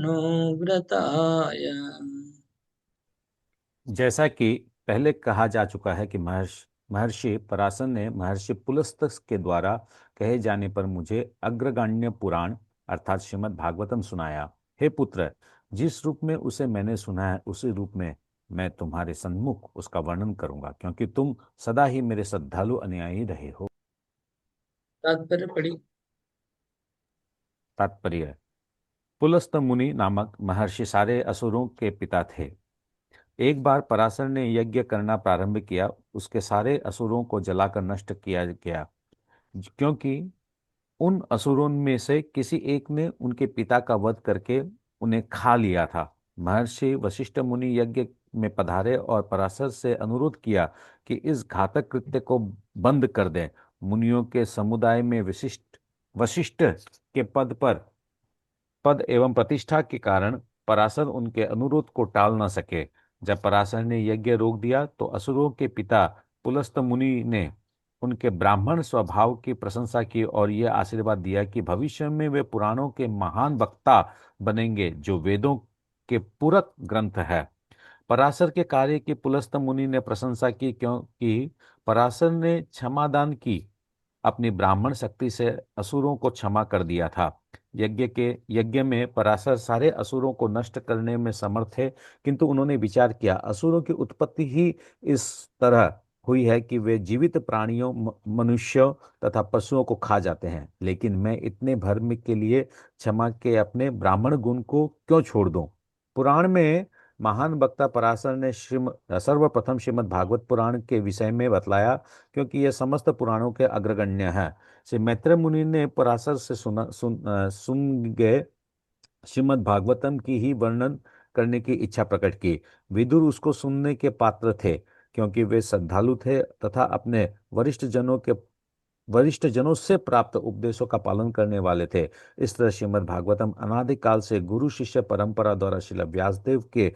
जैसा कि पहले कहा जा चुका है कि महर्षि पराशर ने महर्षि पुलस्त के द्वारा कहे जाने पर मुझे अग्रगण्य पुराण अर्थात श्रीमद् भागवतम सुनाया। हे पुत्र, जिस रूप में उसे मैंने सुना है उसी रूप में मैं तुम्हारे सन्मुख उसका वर्णन करूंगा, क्योंकि तुम सदा ही मेरे श्रद्धालु अनुयायी रहे हो। तात्पर्य पढ़ी। तात्पर्य: पुलस्त मुनि नामक महर्षि सारे असुरों के पिता थे। एक बार पराशर ने यज्ञ करना प्रारंभ किया, उसके सारे असुरों को जलाकर नष्ट किया गया, क्योंकि उन असुरों में से किसी एक ने उनके पिता का वध करके उन्हें खा लिया था। महर्षि वशिष्ठ मुनि यज्ञ में पधारे और पराशर से अनुरोध किया कि इस घातक कृत्य को बंद कर दें। मुनियों के समुदाय में विशिष्ट वशिष्ठ के पद एवं प्रतिष्ठा के कारण पराशर उनके अनुरोध को टाल न सके। जब पराशर ने यज्ञ रोक दिया तो असुरों के पिता पुलस्त मुनि ने उनके ब्राह्मण स्वभाव की प्रशंसा की और यह आशीर्वाद दिया कि भविष्य में वे पुराणों के महान वक्ता बनेंगे, जो वेदों के पूरक ग्रंथ है। पराशर के कार्य की पुलस्त मुनि ने प्रशंसा की, क्योंकि पराशर ने क्षमादान की अपनी ब्राह्मण शक्ति से असुरों को क्षमा कर दिया था। यज्ञ में पराशर सारे असुरों को नष्ट करने में समर्थ थे, किंतु उन्होंने विचार किया असुरों की उत्पत्ति ही इस तरह हुई है कि वे जीवित प्राणियों, मनुष्यों तथा पशुओं को खा जाते हैं, लेकिन मैं इतने भर के लिए क्षमा के अपने ब्राह्मण गुण को क्यों छोड़ दूं। पुराण में महान वक्ता पराशर ने सर्वप्रथम श्रीमद् भागवत पुराण के विषय में बतलाया, क्योंकि यह समस्त पुराणों के अग्रगण्य है। श्री मैत्रेय मुनि ने पराशर से सुन गए श्रीमद् भागवतम की ही वर्णन करने की इच्छा प्रकट की। विदुर उसको सुनने के पात्र थे, क्योंकि वे श्रद्धालु थे तथा अपने वरिष्ठ जनों से प्राप्त उपदेशों का पालन करने वाले थे। इस तरह श्रीमद् भागवतम अनादिकाल से गुरु शिष्य परंपरा द्वारा श्रील व्यासदेव के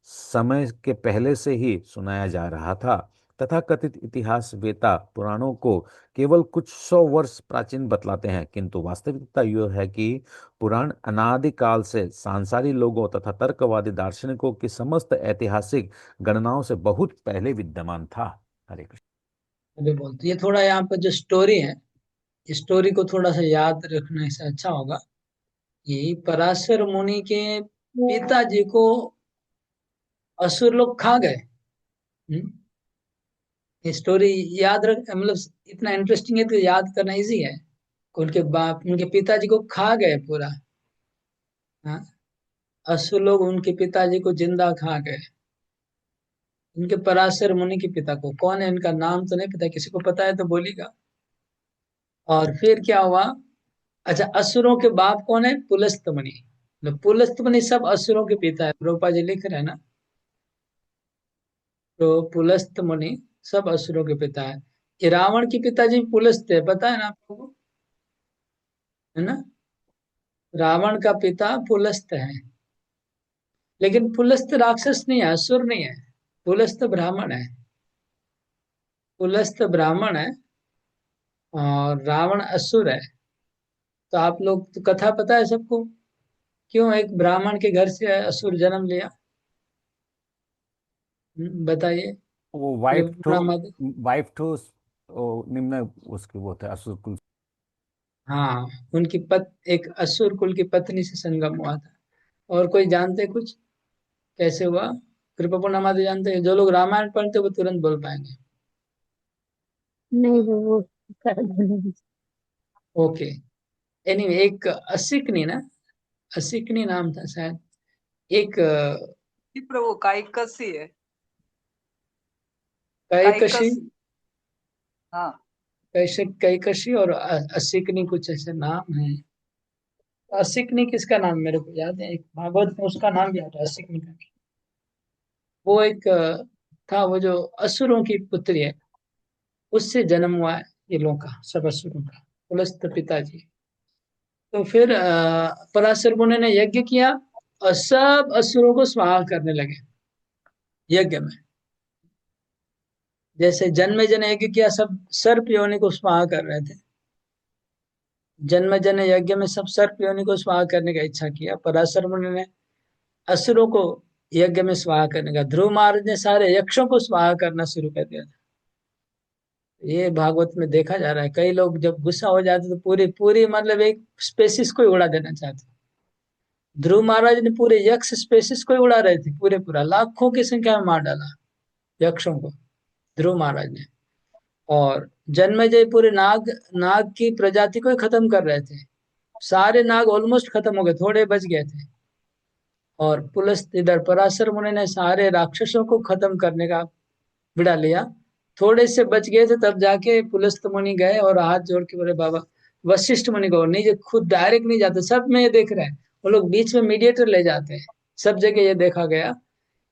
समय के पहले से ही सुनाया जा रहा था। तथा कथित इतिहास वेता पुराणों को केवल कुछ 100 वर्ष प्राचीन बतलाते हैं, किंतु वास्तविकता यह है कि पुराण अनादिकाल से सांसारी लोगों तथा तर्कवादी दार्शनिकों की समस्त ऐतिहासिक गणनाओं से बहुत पहले विद्यमान था। हरे कृष्ण। अभी बोलते ये थोड़ा यहाँ पर जो स्टोरी है, स्टोरी को थोड़ा सा याद रखने से अच्छा होगा। ये पराशर मुनि के पिताजी को असुर लोग खा गए। हम्म, ये स्टोरी याद रख, मतलब इतना इंटरेस्टिंग है तो याद करना इजी है। उनके बाप, उनके पिताजी को खा गए पूरा। हाँ, असुर लोग उनके पिताजी को जिंदा खा गए। उनके पराशर मुनि के पिता को, कौन है इनका नाम तो नहीं पता, किसी को पता है तो बोलिएगा। और फिर क्या हुआ? अच्छा, असुरों के बाप कौन है? पुलस्त मुनि। मतलब पुलस्त मुनि सब असुरों के पिता है, रूपा जी लिख रहे हैं ना। तो पुलस्त मुनि सब असुरों के पिता है। ये रावण के पिताजी पुलस्त है, पता है ना आप लोगों को, है ना। रावण का पिता पुलस्त है, लेकिन पुलस्त राक्षस नहीं है, असुर नहीं है। पुलस्त ब्राह्मण है। पुलस्त ब्राह्मण है और रावण असुर है। तो आप लोग तो कथा पता है सबको, क्यों एक ब्राह्मण के घर से असुर जन्म लिया? बताइए। वो ये वाइफ टू थोड़ा मत। वाइफ टू निम्न उसकी वो थे असुर कुल। हाँ, उनकी एक असुर कुल की पत्नी से संगम हुआ था। और कोई जानते कुछ कैसे हुआ? कृपा पूर्णमासी जानते हैं? जो लोग रामायण पढ़ते हैं वो तुरंत बोल पाएंगे। नहीं वो कर देना। ओके। एनीवे, एक असिकनी ना, असिकनी नाम था शायद, एक जी प्रभु, काइकसी है। कैकशी, काइकस, हाँ। कैकशी और असिकनी, कुछ ऐसे नाम है। असिकनी किसका नाम मेरे को याद है, एक भागवत में उसका नाम भी आता है असिकनी का। वो एक था, वो जो असुरों की पुत्री है, उससे जन्म हुआ है ये लोगों का, सब असुरों का, पुलस्त पिताजी। तो फिर पराशर मुनि ने यज्ञ किया और सब असुरों को स्वाहा करने लगे यज्ञ में। जैसे जन्मेजय ने यज्ञ किया, सब सर्प योनि को स्वाहा कर रहे थे। जन्मेजय ने यज्ञ में सब सर्प योनि को स्वाहा करने का इच्छा किया। पराशर मुनि ने असुरों को यज्ञ में स्वाहा करने का, ध्रुव महाराज ने सारे यक्षों को स्वाहा करना शुरू कर दिया था। ये भागवत में देखा जा रहा है, कई लोग जब गुस्सा हो जाते तो पूरी पूरी मतलब एक स्पेसिस को ही उड़ा देना चाहते। ध्रुव महाराज ने पूरे यक्ष स्पेसिस को ही उड़ा रहे थे, पूरे पूरा लाखों की संख्या में मार डाला यक्षों को ध्रुव महाराज ने। और जन्मेजय पूरे नाग नाग की प्रजाति को ही खत्म कर रहे थे। सारे नाग ऑलमोस्ट खत्म हो गए, थोड़े बच गए थे। और पुलस्त इधर पराशर मुनि ने सारे राक्षसों को खत्म करने का बिड़ा लिया। थोड़े से बच गए थे, तब जाके पुलस्त मुनि गए और हाथ जोड़ के बोले बाबा। वशिष्ठ मुनि को नहीं, खुद डायरेक्ट नहीं जाते, सब में ये देख रहे हैं, वो लोग बीच में मीडिएटर ले जाते हैं। सब जगह ये देखा गया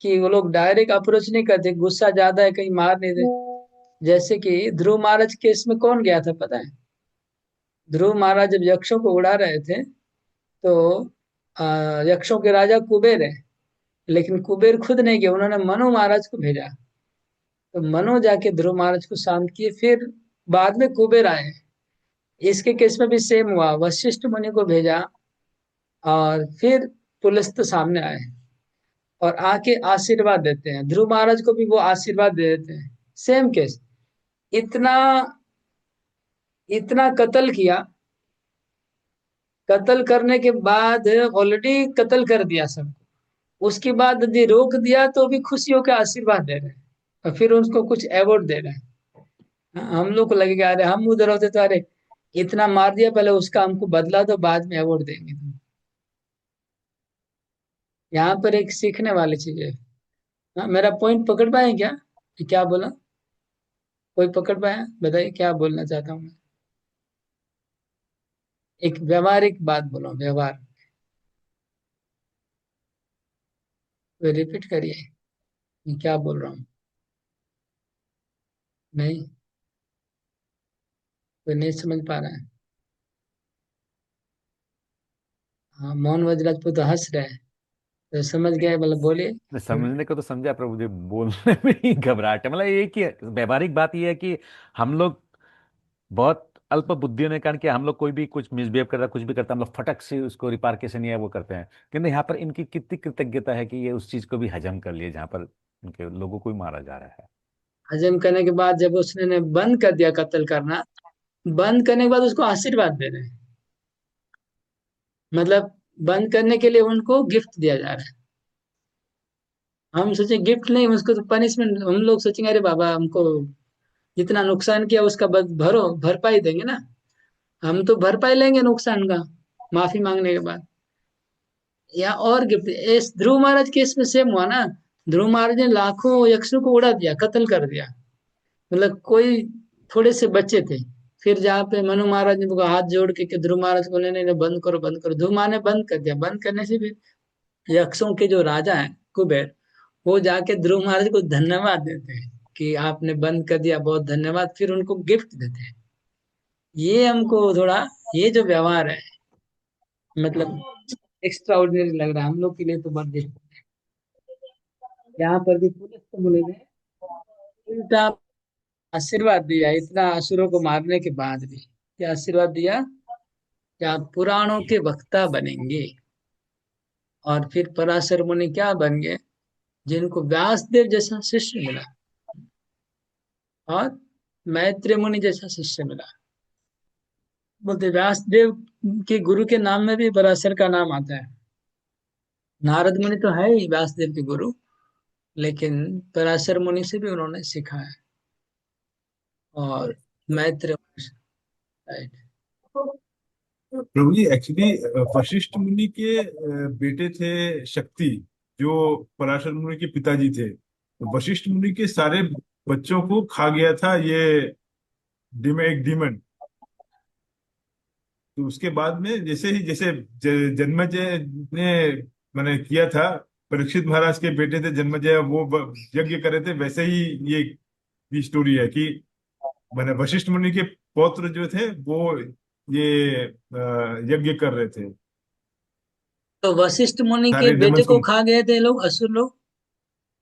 कि वो लोग डायरेक्ट अप्रोच नहीं करते, गुस्सा ज्यादा है कहीं मार नहीं दे। जैसे कि ध्रुव महाराज केस में कौन गया था पता है? ध्रुव महाराज जब यक्षों को उड़ा रहे थे तो यक्षों के राजा कुबेर है, लेकिन कुबेर खुद नहीं गया, उन्होंने मनु महाराज को भेजा। तो मनु जाके ध्रुव महाराज को शांत किए, फिर बाद में कुबेर आए। इसके केस में भी सेम हुआ, वशिष्ठ मुनि को भेजा और फिर पुलस्त सामने आए और आके आशीर्वाद देते हैं। ध्रुव महाराज को भी वो आशीर्वाद दे देते हैं। Same case. इतना इतना कत्ल किया, कत्ल करने के बाद ऑलरेडी कत्ल कर दिया सब, उसके बाद यदि रोक दिया तो भी खुशियों के आशीर्वाद दे रहे हैं और फिर उनको कुछ अवार्ड दे रहे हैं। हम लोग को लगेगा अरे हम उधर होते तो अरे इतना मार दिया, पहले उसका हमको बदला दो, बाद में अवार्ड देंगे तुम। यहाँ पर एक सीखने वाली चीज है। हाँ, मेरा पॉइंट पकड़ पाए क्या? क्या बोला? कोई पकड़ पाया? बताइए क्या बोलना चाहता हूँ मैं। एक व्यवहारिक बात बोलो, व्यवहार। तो रिपीट करिए, मैं क्या बोल रहा हूँ। नहीं, कोई नहीं समझ पा रहा है। हाँ, मोहन वज्राजपूत तो हंस रहे हैं, तो समझ गए, मतलब बोलिए। समझने को तो समझा, पर मुझे बोलने में ही घबराहट है। मतलब एक ही व्यवहारिक बात यह है कि हम लोग बहुत अल्प बुद्धि होने के कारण कि हम लोग कोई भी कुछ मिसबिहेव करता है, कुछ भी करता है, हम लोग फटक से उसको रिपार्केशन या वो करते हैं। किंतु यहाँ पर इनकी कितनी कृतज्ञता है कि ये उस चीज को भी हजम कर लिए जहाँ पर उनके लोगों को ही मारा जा रहा है। हजम करने के बाद जब उसने ने बंद कर दिया कत्ल करना, बंद करने के बाद उसको आशीर्वाद दे रहे हैं। मतलब बंद करने के लिए उनको गिफ्ट दिया जा रहा है। हम सोचे गिफ्ट नहीं, उसको तो पनिशमेंट। हम लोग सोचेंगे अरे बाबा हमको जितना नुकसान किया उसका भरो, भरपाई देंगे ना। हम तो भरपाई लेंगे नुकसान का, माफी मांगने के बाद। या और गिफ्ट, इस ध्रुव महाराज केस में सेम हुआ ना। ध्रुव महाराज ने लाखों यक्षों को उड़ा दिया, कत्ल कर दिया। मतलब कोई थोड़े से बच्चे थे। फिर जहाँ पे मनु महाराज ने उनको हाथ जोड़ के कि ध्रुव महाराज बोले नहीं नहीं बंद करो बंद करो, ध्रुव महाराज ने बंद कर दिया। बंद करने से भी यक्षों के जो राजा हैं कुबेर, वो जाके ध्रुव महाराज को धन्यवाद देते हैं कि आपने बंद कर दिया, बहुत धन्यवाद, फिर उनको गिफ्ट देते हैं। ये हमको थोड़ा, ये जो व्यवहार है मतलब एक्स्ट्रा ऑर्डिनरी लग रहा है हम लोग के लिए, तो बहुत different है। यहाँ पर भी पुलिस को बोले थे, उल्टा आशीर्वाद दिया, इतना असुरों को मारने के बाद भी क्या आशीर्वाद दिया कि आप पुराणों के वक्ता बनेंगे। और फिर पराशर मुनि क्या बन गए? जिनको व्यासदेव जैसा शिष्य मिला और मैत्रेय मुनि जैसा शिष्य मिला। बोलते व्यासदेव के गुरु के नाम में भी पराशर का नाम आता है। नारद मुनि तो है ही व्यासदेव के गुरु, लेकिन पराशर मुनि से भी उन्होंने सीखा है। और मैत्र, राइट। प्रभु जी एक्चुअली वशिष्ठ मुनि के बेटे थे शक्ति, जो पराशर मुनि के पिताजी थे। तो वशिष्ठ मुनि के सारे बच्चों को खा गया था ये एक डीमन। तो उसके बाद में जैसे ही जैसे जन्मेजय ने मैंने किया था, परीक्षित महाराज के बेटे थे जन्मेजय, वो यज्ञ कर रहे थे, वैसे ही ये स्टोरी है कि मैंने वशिष्ठ मुनि के पौत्र जो थे वो ये यज्ञ कर रहे थे, तो वशिष्ठ मुनि के सारे बेटे डेमंस को को। खा गए थे लोग, असुर लोग।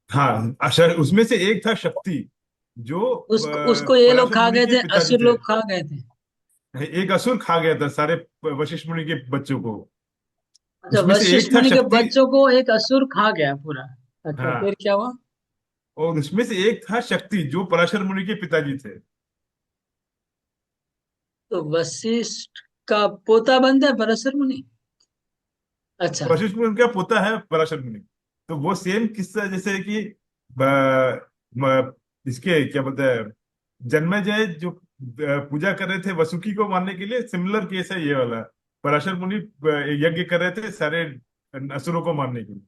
हाँ, उसमें से एक था शक्ति, जो उसको ये लोग पराशर खा मुनि गए के थे, पिताजी असुर थे। लोग खा गए थे। एक असुर खा गया था सारे वशिष्ठ मुनि के बच्चों को। अच्छा, उसमें से वशिष्ठ एक था मुनि के शक्ति। बच्चों को एक असुर खा गया पूरा। अच्छा, फिर हाँ, क्या हुआ? और उसमें से एक था शक्ति, जो पराशर मुनि के पिताजी थे। तो वशिष्ठ का पोता बनता है पराशर मुनि। अच्छा। वशिष्ठ मुनि उनका पोता है पराशर मुनि। तो वो सेम किस्सा जैसे कि इसके क्या बोलते हैं, जन्मेजय जो पूजा कर रहे थे वसुकी को मारने के लिए, सिमिलर केस है ये वाला। पराशर मुनि यज्ञ कर रहे थे सारे असुरों को मारने के लिए।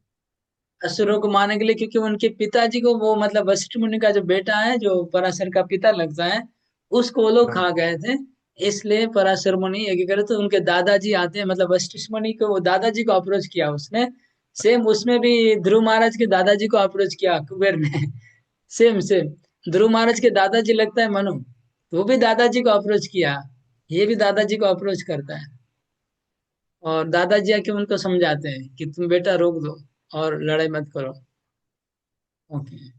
असुरों को मारने के लिए, क्योंकि उनके पिताजी को, वो मतलब वशिष्ठ मुनि का जो बेटा है, जो पराशर का पिता लगता है, उसको वो लोग खा हाँ, गए थे। इसलिए पराशर मुनि यज्ञ करे, तो उनके दादाजी आते हैं, मतलब वशिष्ठ मुनि को, वो दादाजी को अप्रोच किया उसने। सेम उसमें भी ध्रुव महाराज के दादाजी को अप्रोच किया कुबेर ने। Same same. ध्रुव महाराज के दादाजी लगता है मनु, तो वो भी दादाजी को अप्रोच किया। ये भी दादाजी को अप्रोच करता है। और दादाजी आके उनको समझाते हैं कि तुम बेटा रोक दो और लड़ाई मत करो। ओके।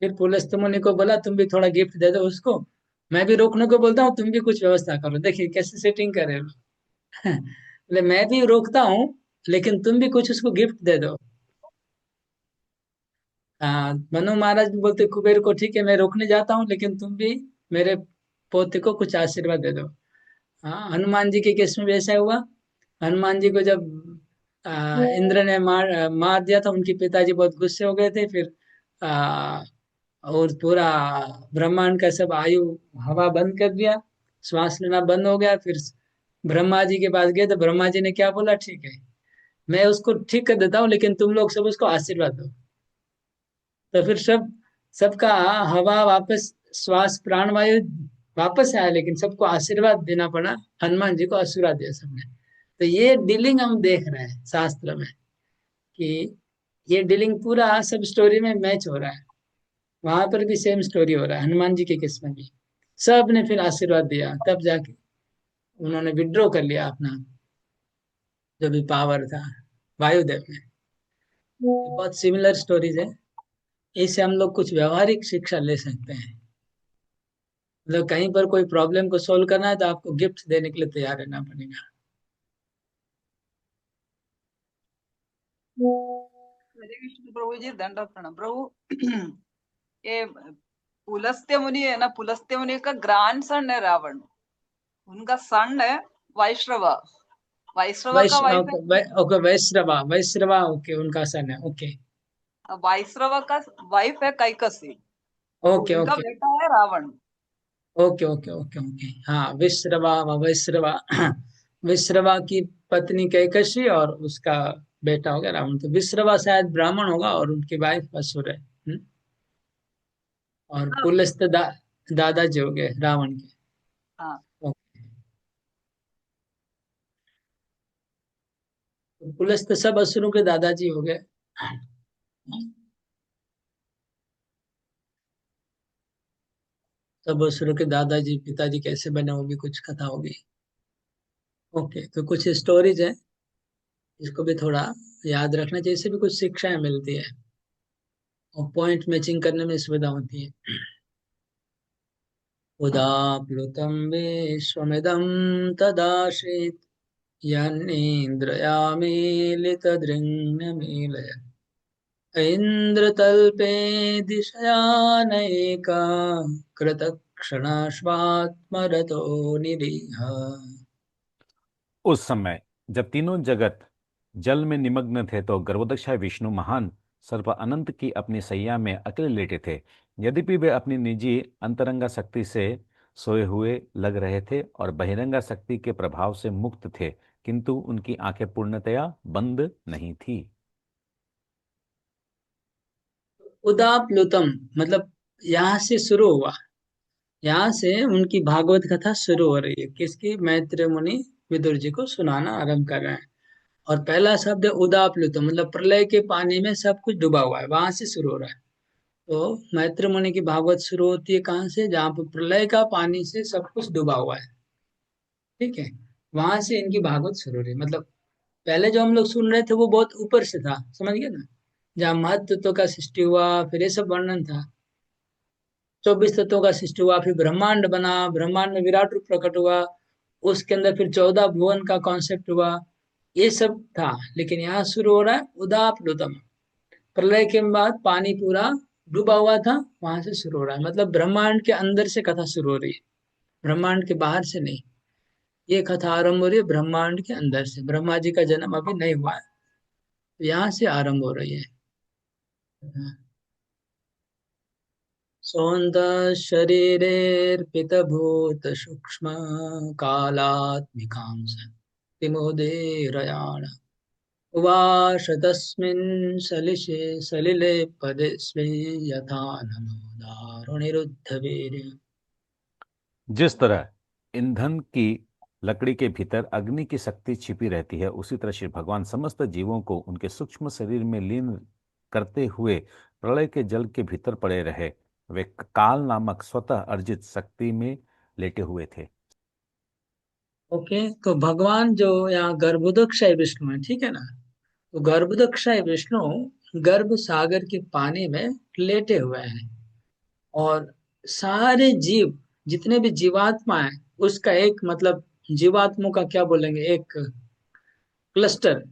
फिर पुलस्त मुनि को बोला तुम भी थोड़ा गिफ्ट दे दो उसको। मैं भी रोकने को बोलता हूँ, तुम भी कुछ व्यवस्था करो। देखिए कैसे सेटिंग कर रहे हो। बोले मैं भी रोकता हूँ, लेकिन तुम भी कुछ उसको गिफ्ट दे दो। मनु महाराज भी बोलते कुबेर को, ठीक है मैं रोकने जाता हूँ, लेकिन तुम भी मेरे पोते को कुछ आशीर्वाद दे दो। हाँ, हनुमान जी के केस में भी ऐसा हुआ। हनुमान जी को जब इंद्र ने मार दिया था, उनके पिताजी बहुत गुस्से हो गए थे। फिर आ, और पूरा ब्रह्मांड का सब आयु, हवा बंद कर दिया, श्वास लेना बंद हो गया। फिर ब्रह्मा जी के पास गए तो ब्रह्मा जी ने क्या बोला, ठीक है मैं उसको ठीक कर देता हूँ, लेकिन तुम लोग सब उसको आशीर्वाद दो। तो फिर सबका हवा वापस, श्वास प्राणवायु वापस आया, लेकिन सबको आशीर्वाद देना पड़ा। हनुमान जी को आशीर्वाद दिया सबने। तो ये डीलिंग हम देख रहे हैं शास्त्र में, कि ये डीलिंग पूरा सब स्टोरी में मैच हो रहा है। वहां पर भी सेम स्टोरी हो रहा है, हनुमान जी के केस में भी। सब ने फिर आशीर्वाद दिया, तब जाके उन्होंने विड्रॉ कर लिया अपना जो भी पावर था वायुदेव में। ये बहुत सिमिलर स्टोरीज है। इससे हम लोग कुछ व्यवहारिक शिक्षा ले सकते हैं। मतलब कहीं पर कोई प्रॉब्लम को सोल्व करना है, तो आपको गिफ्ट देने के लिए तैयार रहना पड़ेगा। हरे कृष्ण प्रभु जी, दंडवत प्रणाम प्रभु। ये पुलस्त्य मुनि है ना, पुलस्त्य मुनि का ग्रैंड सन है रावण। उनका सन है वैश्रवा। वैश्रवा का वाइफ है। ओके, वैश्रवा, वैश्रवा, ओके उनका सन है। ओके वैश्रवा का वाइफ है कैकसी। ओके उनका ओके बेटा है Ravan. Okay okay okay okay. हाँ, विश्रवा व वैश्रवा। विश्रवा की पत्नी कैकसी, और उसका बेटा हो गया रावण। तो विश्रवा शायद ब्राह्मण होगा, और उनकी वाइफ असुर है। और हाँ। पुलस्त दादाजी हो गए रावण के। हाँ। ओके। तो पुलस्त सब असुरों के दादाजी हो गए। सब असुरों के दादाजी पिताजी कैसे बने, वो भी कुछ कथा होगी। ओके, तो कुछ स्टोरीज है, इसको भी थोड़ा याद रखना चाहिए। इससे भी कुछ शिक्षाएं मिलती है, और पॉइंट मैचिंग करने में सुविधा होती है। उदाप्लुतं विश्वमिदं तदासीत् यन्निन्द्रयामीलितदृङ्नमीलय ऐन्द्रतल्पे दिशयानैका कृतक्षणाश्वात्मरतो निरीह। उस समय जब तीनों जगत जल में निमग्न थे, तो गर्भोदक्षाय विष्णु महान सर्प अनंत की अपनी सैया में अकेले लेटे थे। यद्यपि वे अपनी निजी अंतरंगा शक्ति से सोए हुए लग रहे थे और बहिरंगा शक्ति के प्रभाव से मुक्त थे, किंतु उनकी आंखें पूर्णतया बंद नहीं थी। उदाप्लुतम मतलब यहाँ से शुरू हुआ, यहाँ से उनकी भागवत कथा शुरू हो रही है। किसकी? मैत्रेय मुनि विदुर जी को सुनाना आरंभ कर रहे हैं। और पहला शब्द है उदाप्लुतम, मतलब प्रलय के पानी में सब कुछ डूबा हुआ है, वहां से शुरू हो रहा है। तो मैत्रेय मुनि की भागवत शुरू होती है कहाँ से? जहाँ पर प्रलय का पानी से सब कुछ डूबा हुआ है, ठीक है, वहां से इनकी भागवत शुरू हो रही है। मतलब पहले जो हम लोग सुन रहे थे वो बहुत ऊपर से था, समझ गए ना, जहाँ महत्व तत्व का सृष्टि हुआ, फिर ये सब वर्णन था, 24 तत्वों का सृष्टि हुआ, फिर ब्रह्मांड बना, ब्रह्मांड में विराट रूप प्रकट हुआ, उसके अंदर फिर 14 भुवन का कॉन्सेप्ट हुआ, ये सब था। लेकिन यहाँ शुरू हो रहा है उदाप्लुतम, प्रलय के बाद पानी पूरा डूबा हुआ था, वहां से शुरू हो रहा है। मतलब ब्रह्मांड के अंदर से कथा शुरू हो रही है, ब्रह्मांड के बाहर से नहीं। ये कथा आरंभ हो रही है ब्रह्मांड के अंदर से, ब्रह्मा जी का जन्म अभी नहीं हुआ है, तो यहाँ से आरंभ हो रही है। सौंद शरीरेऽर्पितभूत सूक्ष्म कालात्मिकां शक्तिमुदीरयाण उवास तस्मिन् सलिले सलिले पदे स्वे यथा नमो दारुणिरुद्धवीर्य। जिस तरह ईंधन की लकड़ी के भीतर अग्नि की शक्ति छिपी रहती है, उसी तरह श्री भगवान समस्त जीवों को उनके सूक्ष्म शरीर में लीन करते हुए प्रलय के जल के भीतर पड़े रहे। वे काल नामक स्वतः अर्जित शक्ति में लेटे हुए थे। ओके, तो भगवान जो यहाँ गर्भोदकशाही विष्णु है, ठीक है ना, तो गर्भोदकशाही विष्णु गर्भ सागर के पानी में लेटे हुए हैं, और सारे जीव जितने भी जीवात्मा है उसका एक मतलब, जीवात्माओं का क्या बोलेंगे, एक क्लस्टर,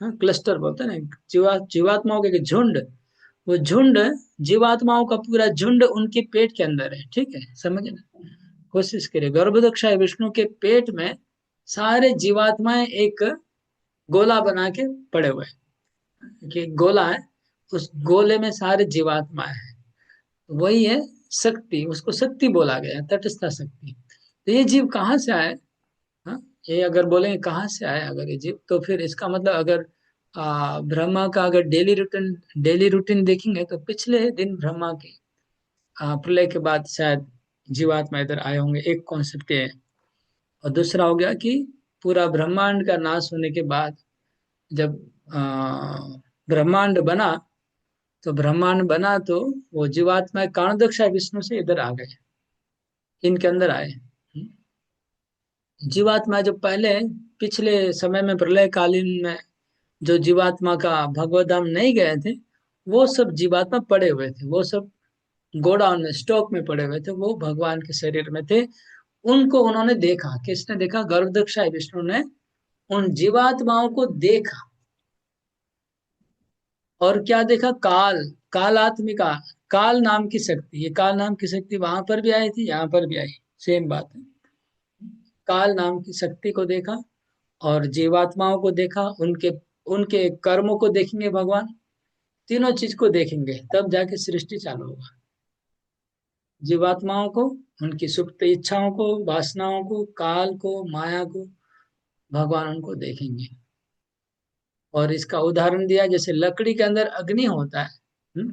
हाँ क्लस्टर बोलते हैं ना, जीवात्माओं के एक झुंड, वो झुंड, जीवात्माओं का पूरा झुंड उनके पेट के अंदर है, ठीक है, समझ ना, कोशिश करिए। गर्भोदकशाही विष्णु के पेट में सारे जीवात्माएं एक गोला बना के पड़े हुए हैं, कि गोला है, उस गोले में सारे जीवात्माएं हैं, वही है शक्ति, उसको शक्ति बोला गया है, तटस्थ शक्ति। तो ये जीव कहाँ से आए? हाँ, ये अगर बोलेंगे कहाँ से आए अगर ये जीव, तो फिर इसका मतलब अगर ब्रह्मा का अगर डेली रूटीन देखेंगे तो पिछले दिन ब्रह्मा के प्रलय के बाद शायद जीवात्मा इधर आए होंगे, एक कॉन्सेप्ट है। और दूसरा हो गया कि पूरा ब्रह्मांड का नाश होने के बाद जब ब्रह्मांड बना, तो ब्रह्मांड बना तो वो जीवात्मा कारणदक्षा विष्णु से इधर आ गए, इनके अंदर आए। जीवात्मा जो पहले पिछले समय में प्रलय कालीन में जो जीवात्मा का भगवत धाम नहीं गए थे, वो सब जीवात्मा पड़े हुए थे, वो सब गोडाउन में स्टॉक में पड़े हुए थे, वो भगवान के शरीर में थे। उनको उन्होंने देखा, किसने देखा? गर्भदक्षा विष्णु ने उन जीवात्माओं को देखा, और क्या देखा? कालात्मिका, काल नाम की शक्ति, ये काल नाम की शक्ति वहां पर भी आई थी, यहाँ पर भी आई, सेम बात है। काल नाम की शक्ति को देखा और जीवात्माओं को देखा, उनके उनके कर्मों को देखेंगे भगवान, तीनों चीज को देखेंगे, तब जाके सृष्टि चालू होगा। जीवात्माओं को, उनकी सुप्त इच्छाओं को, वासनाओं को, काल को, माया को, भगवान उनको देखेंगे। और इसका उदाहरण दिया, जैसे लकड़ी के अंदर अग्नि होता है,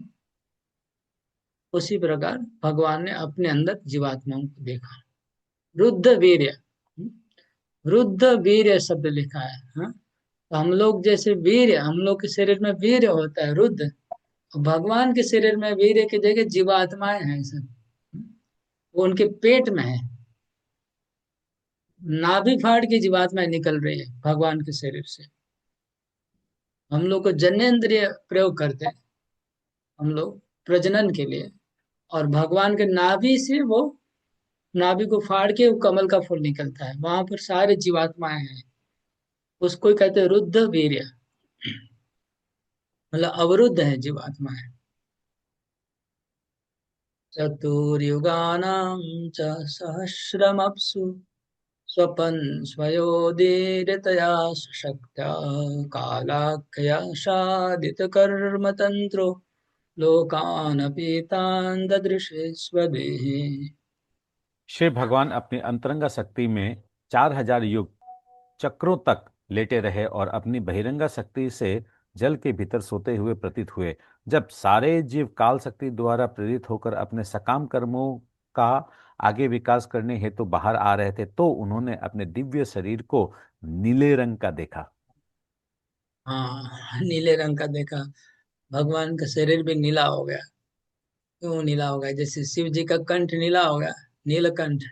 उसी प्रकार भगवान ने अपने अंदर जीवात्माओं को देखा। रुद्ध वीर्य, रुद्ध वीर्य शब्द लिखा है, हाँ? तो हम लोग जैसे वीर्य, हम लोग के शरीर में वीर्य होता है रुद्ध, और भगवान के शरीर में वीर्य की जगह जीवात्माएं हैं सब, वो उनके पेट में है, नाभि फाड़ के जीवात्माएं निकल रही है भगवान के शरीर से। हम लोग को जन्नेन्द्रिय प्रयोग करते हैं हम लोग प्रजनन के लिए, और भगवान के नाभि से वो, नाभि को फाड़ के वो कमल का फूल निकलता है, वहां पर सारे जीवात्माएं हैं, उसको ही कहते हैं रुद्ध वीर्य, मतलब अवरुद्ध है जीवात्माएं। चतुर्युगानां च सहस्रमप्सु स्वपन् स्वयोदीरितया शक्त्या कालाख्या साधितकर्मतन्त्रो लोकानपीतान् ददृशे स्वदेहे। शिव भगवान अपनी अंतरंगा शक्ति में 4000 युग चक्रों तक लेटे रहे और अपनी बहिरंगा शक्ति से जल के भीतर सोते हुए प्रतीत हुए। जब सारे जीव काल शक्ति द्वारा प्रेरित होकर अपने सकाम कर्मों का आगे विकास करने हेतु बाहर आ रहे थे तो उन्होंने अपने दिव्य शरीर को नीले रंग का देखा। हाँ, नीले रंग का देखा। भगवान का शरीर भी नीला हो गया। क्यों नीला हो गया? जैसे शिव जी का कंठ नीला हो गया, नीलकंठ।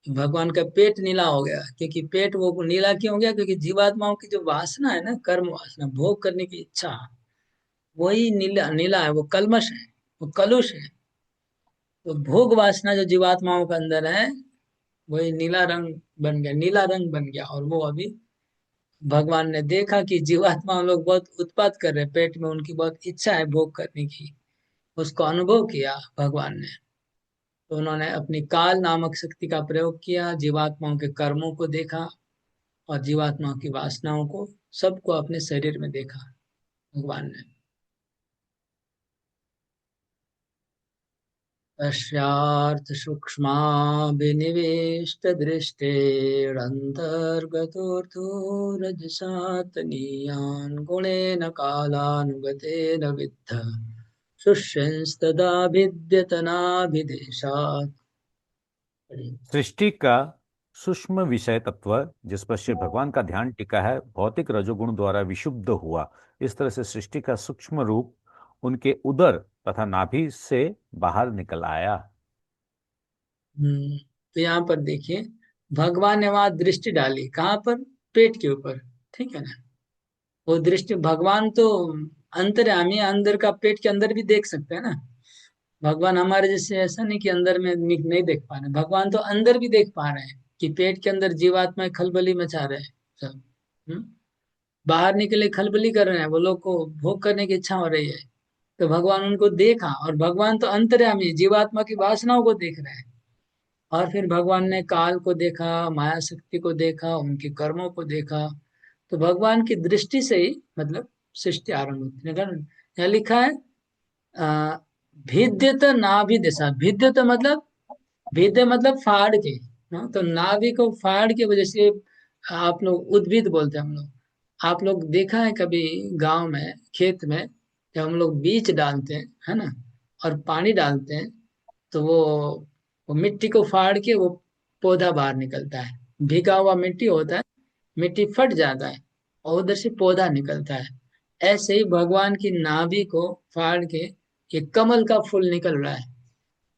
भगवान का पेट नीला हो गया, क्योंकि पेट वो नीला क्यों हो गया? क्योंकि जीवात्माओं की जो वासना है ना, कर्म वासना, भोग करने की इच्छा, वही नीला नीला है। वो कलमश है, वो कलुष है। तो भोग वासना जो जीवात्माओं के अंदर है, वही नीला रंग बन गया, नीला रंग बन गया। और वो अभी भगवान ने देखा कि जीवात्मा लोग बहुत उत्पात कर रहे हैं, पेट में उनकी बहुत इच्छा है भोग करने की। उसको अनुभव किया भगवान ने। तो उन्होंने अपनी काल नामक शक्ति का प्रयोग किया, जीवात्माओं के कर्मों को देखा और जीवात्माओं की वासनाओं को, सबको अपने शरीर में देखा भगवान ने। तस्यार्थ सूक्ष्माभिनिवेष्ट दृष्टेरन्तर्गतोऽर्थो रजसातनीयान् गुणेन कालानुगतेन विद्ध शुष्यंस्तदा भिद्यतनाभिदेशात्। सृष्टि का सूक्ष्म विषय तत्व जिस पर शिव भगवान का ध्यान टिका है भौतिक रजोगुण द्वारा विशुद्ध हुआ। इस तरह से सृष्टि का सूक्ष्म रूप उनके उदर तथा नाभि से बाहर निकल आया। तो यहाँ पर देखिए, भगवान ने वहां दृष्टि डाली, कहाँ पर? पेट के ऊपर। ठीक है ना? वो दृष्टि, भगवान तो अंतर्यामी है, अंदर का, पेट के अंदर भी देख सकते हैं ना। भगवान हमारे जैसे ऐसा नहीं कि अंदर में नहीं देख पा रहे, भगवान तो अंदर भी देख पा रहे हैं कि पेट के अंदर जीवात्माएं खलबली मचा रहे हैं सब। बाहर निकले खलबली कर रहे हैं, वो लोग को भोग करने की इच्छा हो रही है। तो भगवान उनको देखा, और भगवान तो अंतर्यामी है, जीवात्मा की वासनाओं को देख रहे हैं। और फिर भगवान ने काल को देखा, माया शक्ति को देखा, उनके कर्मों को देखा। तो भगवान की दृष्टि से ही मतलब सृष्टि आरंभ होती है। यहाँ लिखा है भिद्यत नाभि दिशा। भिद्यत मतलब, भिद्य मतलब फाड़ के। हाँ, तो नाभि को फाड़ के वजह से आप लोग उद्भिद बोलते हैं हम लोग। आप लोग देखा है कभी गांव में, खेत में, जब हम लोग बीज डालते हैं, है ना, और पानी डालते हैं, तो वो मिट्टी को फाड़ के वो पौधा बाहर निकलता है। भीगा हुआ मिट्टी होता है, मिट्टी फट जाता है और उधर से पौधा निकलता है। ऐसे ही भगवान की नाभि को फाड़ के एक कमल का फूल निकल रहा है,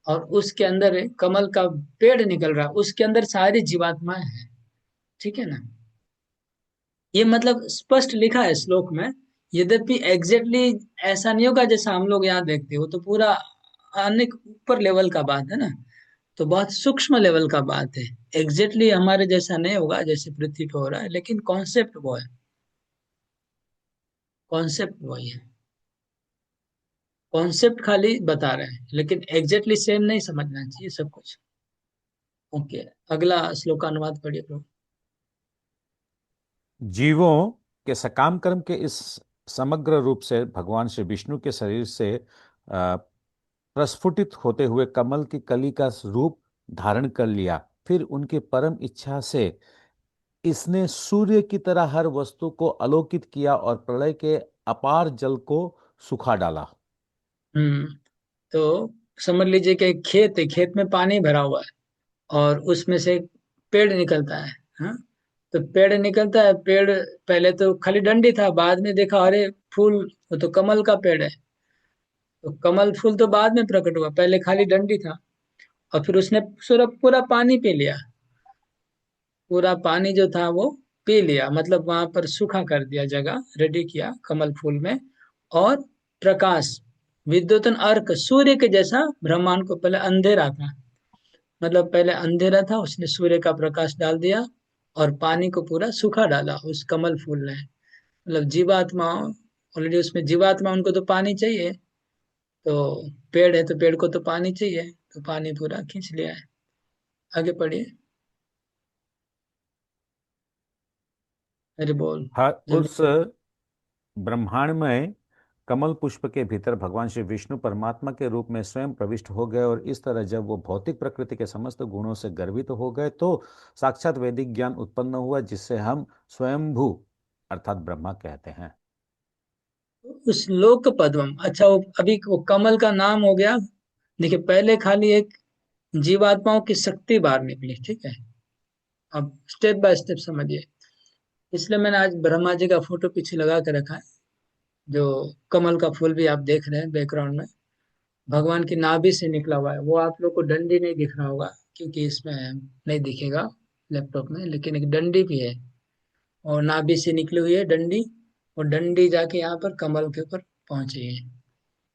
और उसके अंदर एक कमल का पेड़ निकल रहा है, उसके अंदर सारी जीवात्माएं हैं। ठीक है ना? ये मतलब स्पष्ट लिखा है श्लोक में। यद्यपि एग्जैक्टली ऐसा नहीं होगा जैसा हम लोग यहाँ देखते हो, तो पूरा अनेक ऊपर लेवल का बात है ना। तो बहुत सूक्ष्म लेवल का बात है। एग्जैक्टली हमारे जैसा नहीं होगा जैसे पृथ्वी पे हो रहा है, लेकिन कॉन्सेप्ट वो है, कॉन्सेप्ट वही है। कॉन्सेप्ट खाली बता रहे हैं, लेकिन एग्जैक्टली सेम नहीं समझना चाहिए सब कुछ। ओके, अगला श्लोकानुवाद पढ़िए प्रभु। जीवों के सकाम कर्म के इस समग्र रूप से भगवान श्री विष्णु के शरीर से प्रस्फुटित होते हुए कमल की कली का रूप धारण कर लिया। फिर उनकी परम इच्छा से इसने सूर्य की तरह हर वस्तु को आलोकित किया और प्रलय के अपार जल को सुखा डाला। हम्म तो समझ लीजिए कि एक खेत है, खेत में पानी भरा हुआ है, और उसमें से एक पेड़ निकलता है। हाँ, तो पेड़ निकलता है, पेड़ पहले तो खाली डंडी था, बाद में देखा अरे फूल, वो तो कमल का पेड़ है। तो कमल फूल तो बाद में प्रकट हुआ, पहले खाली डंडी था। और फिर उसने पूरा पूरा पानी पी लिया, पूरा पानी जो था वो पी लिया, मतलब वहां पर सूखा कर दिया, जगह रेडी किया कमल फूल में। और प्रकाश, विद्युतन अर्क, सूर्य के जैसा ब्रह्मांड को, पहले अंधेरा था, मतलब पहले अंधेरा था, उसने सूर्य का प्रकाश डाल दिया और पानी को पूरा सूखा डाला उस कमल फूल ने। मतलब जीवात्मा, ऑलरेडी उसमें जीवात्मा, उनको तो पानी चाहिए। तो पेड़ है तो पेड़ को तो पानी चाहिए, तो पानी पूरा खींच लिया है। आगे पढ़िए। अरे बोल हर जल्दी। उस ब्रह्मांड में कमल पुष्प के भीतर भगवान श्री विष्णु परमात्मा के रूप में स्वयं प्रविष्ट हो गए, और इस तरह जब वो भौतिक प्रकृति के समस्त गुणों से गर्वित हो गए तो साक्षात वैदिक ज्ञान उत्पन्न हुआ, जिससे हम स्वयंभू अर्थात ब्रह्मा कहते हैं। उस लोक पद्मम, अच्छा वो अभी वो कमल का नाम हो गया। देखिए पहले खाली एक जीवात्माओं की शक्ति बाहर निकली, ठीक है। अब स्टेप बाय स्टेप समझिए। इसलिए मैंने आज ब्रह्मा जी का फोटो पीछे लगा के रखा है। जो कमल का फूल भी आप देख रहे हैं बैकग्राउंड में, भगवान की नाभि से निकला हुआ है। वो आप लोग को डंडी नहीं दिख रहा होगा क्योंकि इसमें नहीं दिखेगा लैपटॉप में, लेकिन एक डंडी भी है और नाभि से निकली हुई है डंडी। और डंडी जाके यहाँ पर कमल के ऊपर पहुंची है।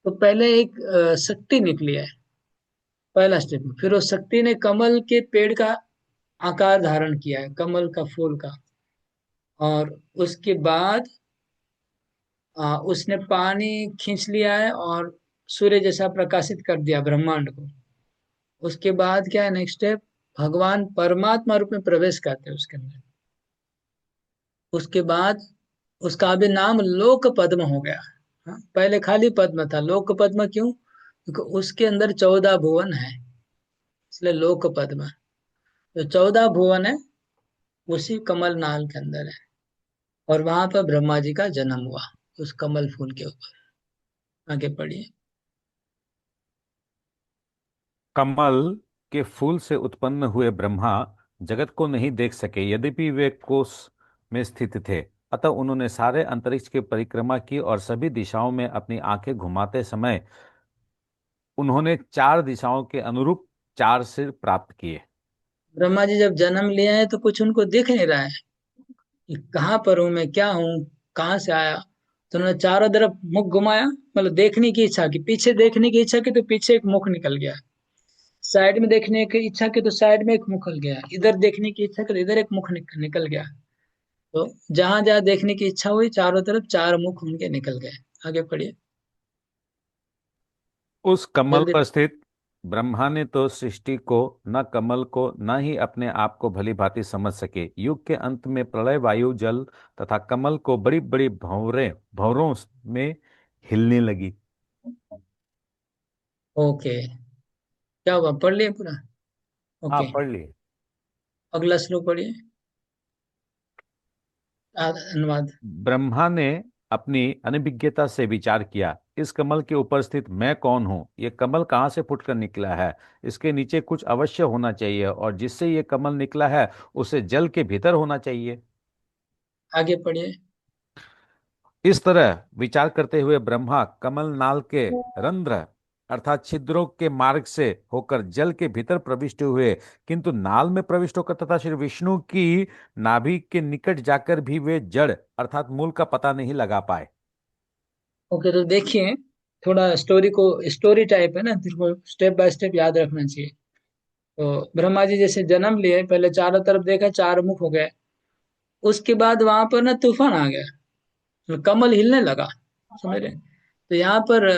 तो पहले एक शक्ति निकली है पहला स्टेप में, फिर उस शक्ति ने कमल के पेड़ का आकार धारण किया है, कमल का फूल का। और उसके बाद उसने पानी खींच लिया है और सूर्य जैसा प्रकाशित कर दिया ब्रह्मांड को। उसके बाद क्या है नेक्स्ट स्टेप, भगवान परमात्मा रूप में प्रवेश करते हैं उसके अंदर। उसके बाद उसका अभी नाम लोक पद्म हो गया। हाँ, पहले खाली पद्म था। लोक पद्म क्यों? क्योंकि उसके अंदर 14 भुवन है, इसलिए लोक पद्म। तो 14 भुवन है उसी कमल नाल के अंदर है। और वहां पर ब्रह्मा जी का जन्म हुआ उस कमल फूल के ऊपर। आगे पढ़िए। कमल के फूल से उत्पन्न हुए ब्रह्मा जगत को नहीं देख सके, यद्यपि वे कोष में स्थित थे। अतः उन्होंने सारे अंतरिक्ष की परिक्रमा की और सभी दिशाओं में अपनी आंखें घुमाते समय उन्होंने 4 दिशाओं के अनुरूप 4 सिर प्राप्त किए। ब्रह्मा जी जब जन्म लिए हैं तो कुछ उनको दिख नहीं रहा है कि कहाँ पर हूँ मैं, क्या हूँ, कहाँ से आया। तो उन्होंने चारों तरफ मुख घुमाया, मतलब देखने की इच्छा की, पीछे देखने की इच्छा की तो पीछे एक मुख निकल गया, साइड में देखने की इच्छा की तो साइड में एक मुख निकल गया, इधर देखने की इच्छा की तो इधर एक मुख निकल गया। तो जहां जहां देखने की इच्छा हुई चारों तरफ 4 मुख उनके निकल गए। आगे पढ़िए उस कमल जल्दी। पर स्थित ब्रह्मा ने तो सृष्टि को, न कमल को, न ही अपने आप को भली भांति समझ सके। युग के अंत में प्रलय वायु जल तथा कमल को बड़ी बड़ी भंवरों में हिलने लगी। ओके, क्या हुआ, पढ़ लिए पूरा? ओके, आप पढ़ लिए। अगला श्लोक पढ़िए, अनुवाद। ब्रह्मा ने अपनी अनभिज्ञता से विचार किया, इस कमल के ऊपर स्थित मैं कौन हूँ? ये कमल कहाँ से फुटकर निकला है? इसके नीचे कुछ अवश्य होना चाहिए, और जिससे ये कमल निकला है उसे जल के भीतर होना चाहिए। आगे पढ़िए। इस तरह विचार करते हुए ब्रह्मा कमल नाल के रंध्र अर्थात छिद्रों के मार्ग से होकर जल के भीतर प्रविष्ट हुए, किंतु नाल में प्रविष्ट होकर तथा श्री विष्णु की नाभि के निकट जाकर भी वे जड़ अर्थात मूल का पता नहीं लगा पाए। ओके, तो देखिए थोड़ा स्टोरी को, स्टोरी टाइप है ना, तेरे को स्टेप बाय स्टेप याद रखना चाहिए। तो ब्रह्मा जी जैसे जन्म लिए, पहले चारों तरफ देखा 4 मुख हो गए। उसके बाद वहां पर ना तूफान आ गया, तो कमल हिलने लगा, समझ रहे? तो यहाँ पर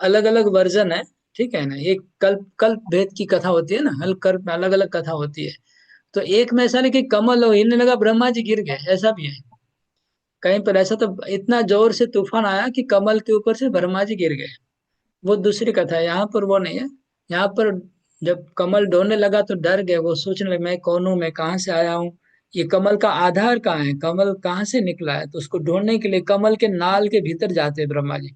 अलग अलग वर्जन है, ठीक है ना। एक कल्प कल्प भेद की कथा होती है ना, हल कल्प में अलग अलग कथा होती है। तो एक में ऐसा नहीं कि कमल हो हिलने लगा ब्रह्मा जी गिर गए, ऐसा भी है। कहीं पर ऐसा तो इतना जोर से तूफान आया कि कमल के ऊपर से ब्रह्मा जी गिर गए, वो दूसरी कथा है। यहाँ पर वो नहीं है। यहाँ पर जब कमल डोलने लगा तो डर गए, वो सोचने लगे मैं कौन हूँ, मैं कहाँ से आया हूँ, ये कमल का आधार कहाँ है, कमल कहाँ से निकला है। तो उसको ढूंढने के लिए कमल के नाल के भीतर जाते हैं ब्रह्मा जी।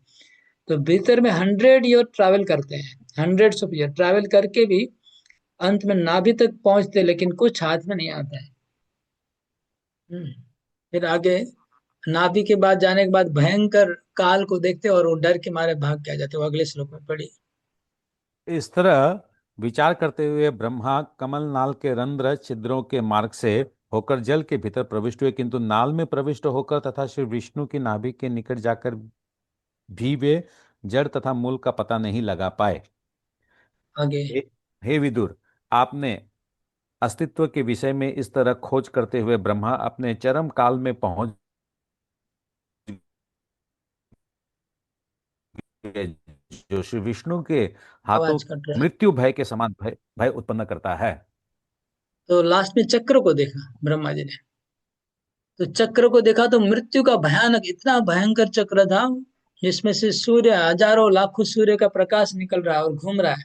तो भीतर में 100 ईयर ट्रैवल करते हैं, 100 ऑफ ईयर ट्रैवल करके भी अंत में नाभि तक पहुंचते, लेकिन कुछ हाथ में नहीं आता है। फिर आगे नाभि के बाद जाने के बाद भयंकर काल को देखते और वो डर के मारे भाग के आ जाते। वो अगले श्लोक में पढ़ी। इस तरह विचार करते हुए ब्रह्मा कमल नाल के रंध्र छिद्रों के मार्ग से होकर जल के भीतर प्रविष्ट हुए, किंतु नाल में प्रविष्ट होकर तथा श्री विष्णु की नाभि के निकट जाकर भी वे जड़ तथा मूल का पता नहीं लगा पाए। आगे हे हे विदुर, आपने अस्तित्व के विषय में इस तरह खोज करते हुए ब्रह्मा अपने चरम काल में पहुंच गए, जो श्री विष्णु के हाथों आवाज कट रहा है। मृत्यु भय के समान भय भय उत्पन्न करता है। तो लास्ट में चक्र को देखा ब्रह्मा जी ने। तो चक्र को देखा तो मृत्यु का भयानक, इतना भयंकर चक्र था, जिसमें से सूर्य, हजारों लाखों सूर्य का प्रकाश निकल रहा है और घूम रहा है।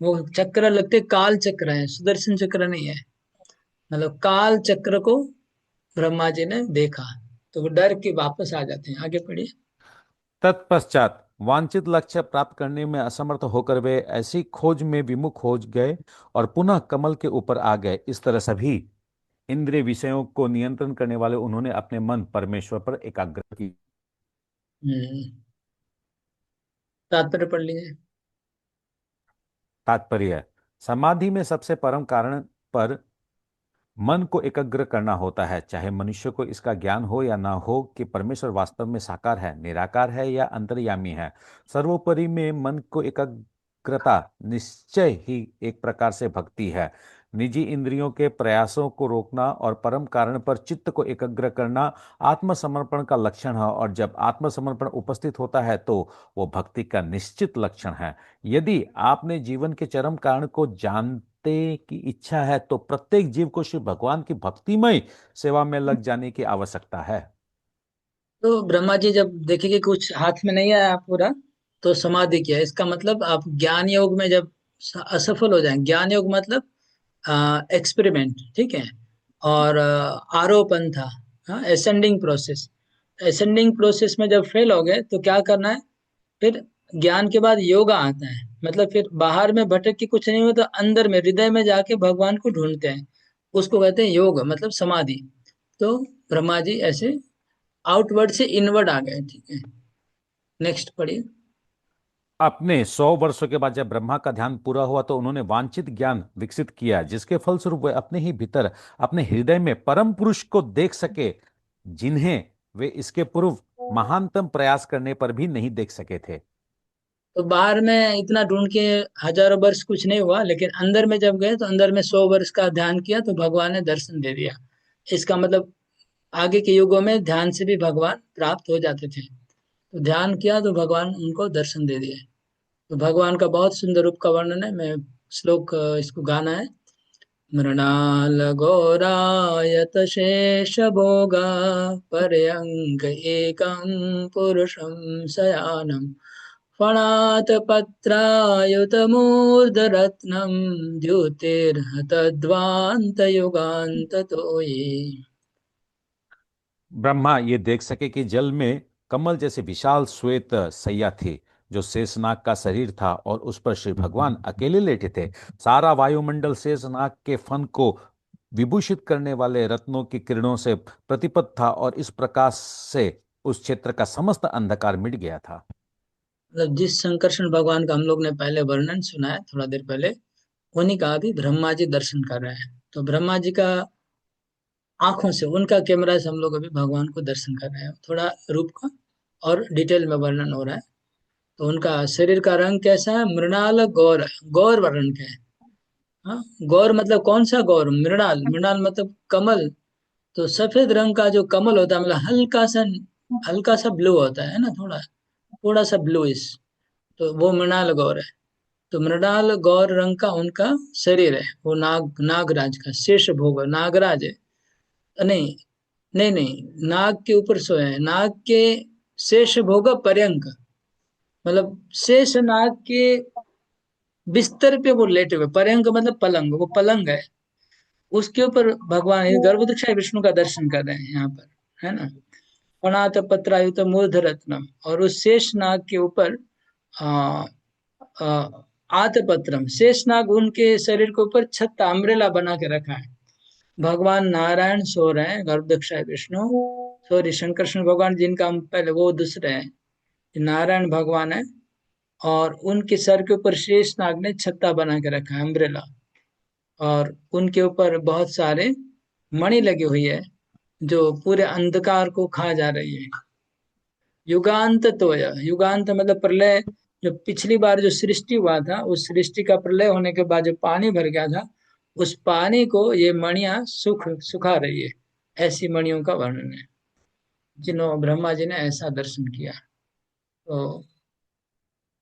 वो चक्र लगते काल चक्र है, सुदर्शन चक्र नहीं है। मतलब काल चक्र को ब्रह्मा जी ने देखा, तो वो डर के वापस आ जाते हैं। आगे पढ़िए। तत्पश्चात वांछित लक्ष्य प्राप्त करने में असमर्थ होकर वे ऐसी खोज में विमुख हो गए और पुनः कमल के ऊपर आ गए। इस तरह सभी इंद्रिय विषयों को नियंत्रण करने वाले उन्होंने अपने मन परमेश्वर पर एकाग्र की। हम्म, तात्पर्य पढ़ लीजिए। तात्पर्य: समाधि में सबसे परम कारण पर मन को एकाग्र करना होता है। चाहे मनुष्य को इसका ज्ञान हो या ना हो कि परमेश्वर वास्तव में साकार है, निराकार है या अंतर्यामी है, सर्वोपरि में मन को एकाग्रता निश्चय ही एक प्रकार से भक्ति है। निजी इंद्रियों के प्रयासों को रोकना और परम कारण पर चित्त को एकाग्र करना आत्मसमर्पण का लक्षण है, और जब आत्मसमर्पण उपस्थित होता है तो वो भक्ति का निश्चित लक्षण है। यदि आपने जीवन के चरम कारण को जानते की इच्छा है तो प्रत्येक जीव को श्री भगवान की भक्तिमय सेवा में लग जाने की आवश्यकता है। तो ब्रह्मा जी जब देखे कि कुछ हाथ में नहीं आया पूरा, तो समाधि किया। इसका मतलब आप ज्ञान योग में जब असफल हो जाए, ज्ञान योग मतलब एक्सपेरिमेंट, ठीक है, और आरोपण था, हाँ, असेंडिंग प्रोसेस। असेंडिंग प्रोसेस में जब फेल हो गए तो क्या करना है, फिर ज्ञान के बाद योगा आता है। मतलब फिर बाहर में भटक के कुछ नहीं हुआ तो अंदर में हृदय में जाके भगवान को ढूंढते हैं, उसको कहते हैं योग, मतलब समाधि। तो ब्रह्मा जी ऐसे आउटवर्ड से इनवर्ड आ गए, ठीक है। नेक्स्ट पढ़िए। अपने 100 वर्षों के बाद जब ब्रह्मा का ध्यान पूरा हुआ तो उन्होंने वांछित ज्ञान विकसित किया, जिसके फलस्वरूप वे अपने ही भीतर अपने हृदय में परम पुरुष को देख सके, जिन्हें वे इसके पूर्व महानतम प्रयास करने पर भी नहीं देख सके थे। तो बाहर में इतना ढूंढ के हजारों वर्ष कुछ नहीं हुआ, लेकिन अंदर में जब गए तो अंदर में 100 वर्ष का ध्यान किया तो भगवान ने दर्शन दे दिया। इसका मतलब आगे के युगों में ध्यान से भी भगवान प्राप्त हो जाते थे। तो ध्यान किया तो भगवान उनको दर्शन दे दिए। तो भगवान का बहुत सुंदर रूप का वर्णन है। मैं श्लोक इसको गाना है। मृणाल घोरायत शेष भोगा पर्यंक एकं पुरुषं शयानम् फणात पत्रायुत मूर्धरत्नम द्युतिर्हतध्वांत युगांत तो ये। ब्रह्मा ये देख सके कि जल में कमल जैसे विशाल श्वेत सैया थी, जो शेषनाग का शरीर था, और उस पर श्री भगवान अकेले लेटे थे। सारा वायुमंडल शेषनाग के फन को विभूषित करने वाले रत्नों की किरणों से प्रतिपत था, और इस प्रकाश से उस क्षेत्र का समस्त अंधकार मिट गया था। मतलब जिस संकर्षण भगवान का हम लोग ने पहले वर्णन सुना है थोड़ा देर पहले, उन्हीं का अभी ब्रह्मा जी दर्शन कर रहे हैं। तो ब्रह्मा जी का आंखों से, उनका कैमरा से हम लोग अभी भगवान को दर्शन कर रहे हैं। थोड़ा रूप का और डिटेल में वर्णन हो रहा है। तो उनका शरीर का रंग कैसा है, मृणाल गौर, गौर वर्ण का है। हाँ, गौर मतलब कौन सा गौर, मृणाल, मृणाल मतलब कमल। तो सफेद रंग का जो कमल होता है, मतलब हल्का सा ब्लू होता है ना, थोड़ा थोड़ा सा ब्लूइश, तो वो मृणाल गौर है। तो मृणाल गौर रंग का उनका शरीर है। वो नागराज का शेष भोग, नागराज है। नहीं, नहीं नहीं, नाग के ऊपर सोए हैं, नाग के शेष भोग पर्यंक, मतलब शेष नाग के बिस्तर पे वो लेटे हुए, पर्यंक मतलब पलंग, वो पलंग है, उसके ऊपर भगवान गर्भदीक्षा विष्णु का दर्शन कर रहे हैं यहाँ पर, है ना। फणात पत्रायुत मूर्ध रत्नम, और उस शेष नाग के ऊपर आ, आ, आतपत्रम, शेष नाग उनके शरीर के ऊपर छत्ता, अम्ब्रेला बना के रखा है। भगवान नारायण सो रहे हैं, गर्भदक्ष विष्णु, सॉरी शंकरष्ण भगवान, जिनका हम पहले, वो दूसरे हैं, नारायण भगवान है। और उनके सर के ऊपर शेष नाग ने छत्ता बना के रखा है, अम्ब्रेला, और उनके ऊपर बहुत सारे मणि लगी हुई है, जो पूरे अंधकार को खा जा रही है। युगांत तो युगांत मतलब प्रलय, जो पिछली बार जो सृष्टि हुआ था, उस सृष्टि का प्रलय होने के बाद जो पानी भर गया था, उस पानी को ये मणियां सुखा रही है। ऐसी मणियों का वर्णन है, जिन्हों ब्रह्मा जी ने ऐसा दर्शन किया। तो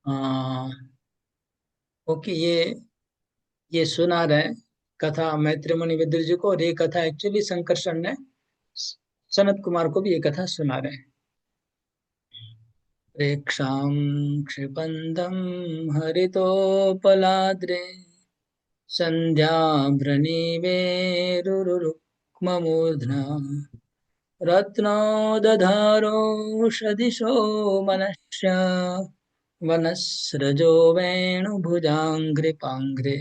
आ, ओके, ये सुना रहे कथा मैत्री मुनि विद्र जी को, और ये कथा एक्चुअली संकर्षण ने सनत कुमार को भी ये कथा सुना रहे हैं। प्रेक्षां क्षिपन्तं हरितोपलाद्रे सन्ध्याभ्रणीमेरुरुक्ममूर्ध्ना रत्नोदधारोषधिशो मनश्च वनस्रजो वेणुभुजाङ्घ्रिपाङ्घ्रे।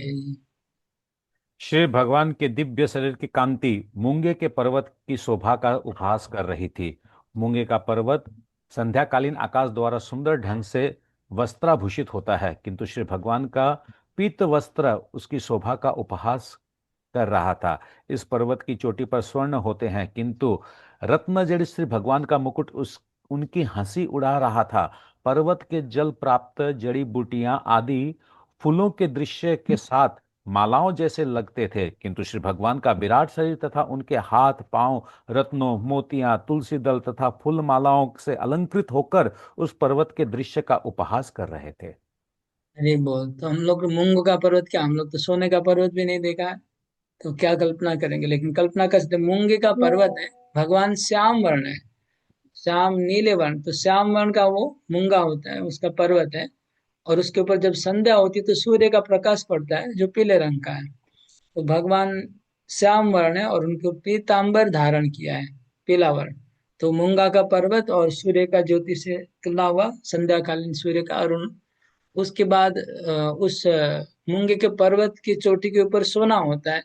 श्री भगवान के दिव्य शरीर की कांति मूंगे के पर्वत की शोभा का उपहास कर रही थी। मूंगे का पर्वत संध्याकालीन आकाश द्वारा सुंदर ढंग से वस्त्राभूषित होता है, किंतु श्री भगवान का पीत वस्त्र उसकी शोभा का उपहास कर रहा था। इस पर्वत की चोटी पर स्वर्ण होते हैं, किंतु रत्न जड़ श्री भगवान का मुकुट उनकी हंसी उड़ा रहा था। पर्वत के जल प्राप्त जड़ी बूटियां आदि फूलों के दृश्य के साथ मालाओं जैसे लगते थे, किंतु श्री भगवान का विराट शरीर तथा उनके हाथ पांव रत्नों मोतियां तुलसी दल तथा फूल मालाओं से अलंकृत होकर उस पर्वत के दृश्य का उपहास कर रहे थे। अरे बोल, तो हम लोग मूंग का पर्वत क्या, हम लोग तो सोने का पर्वत भी नहीं देखा है, तो क्या कल्पना करेंगे। लेकिन कल्पना कर सकते, मूंगे का पर्वत है, भगवान श्याम वर्ण है, श्याम नीले वर्ण, तो श्याम वर्ण का वो मूंगा होता है, उसका पर्वत है। और उसके ऊपर जब संध्या होती है तो सूर्य का प्रकाश पड़ता है जो पीले रंग का है। तो भगवान श्याम वर्ण है और उनको पीतांबर धारण किया है, पीला वर्ण। तो मूंगा का पर्वत और सूर्य का ज्योति से तुला हुआ संध्याकालीन सूर्य का अरुण। उसके बाद उस मूंगे के पर्वत की चोटी के ऊपर सोना होता है,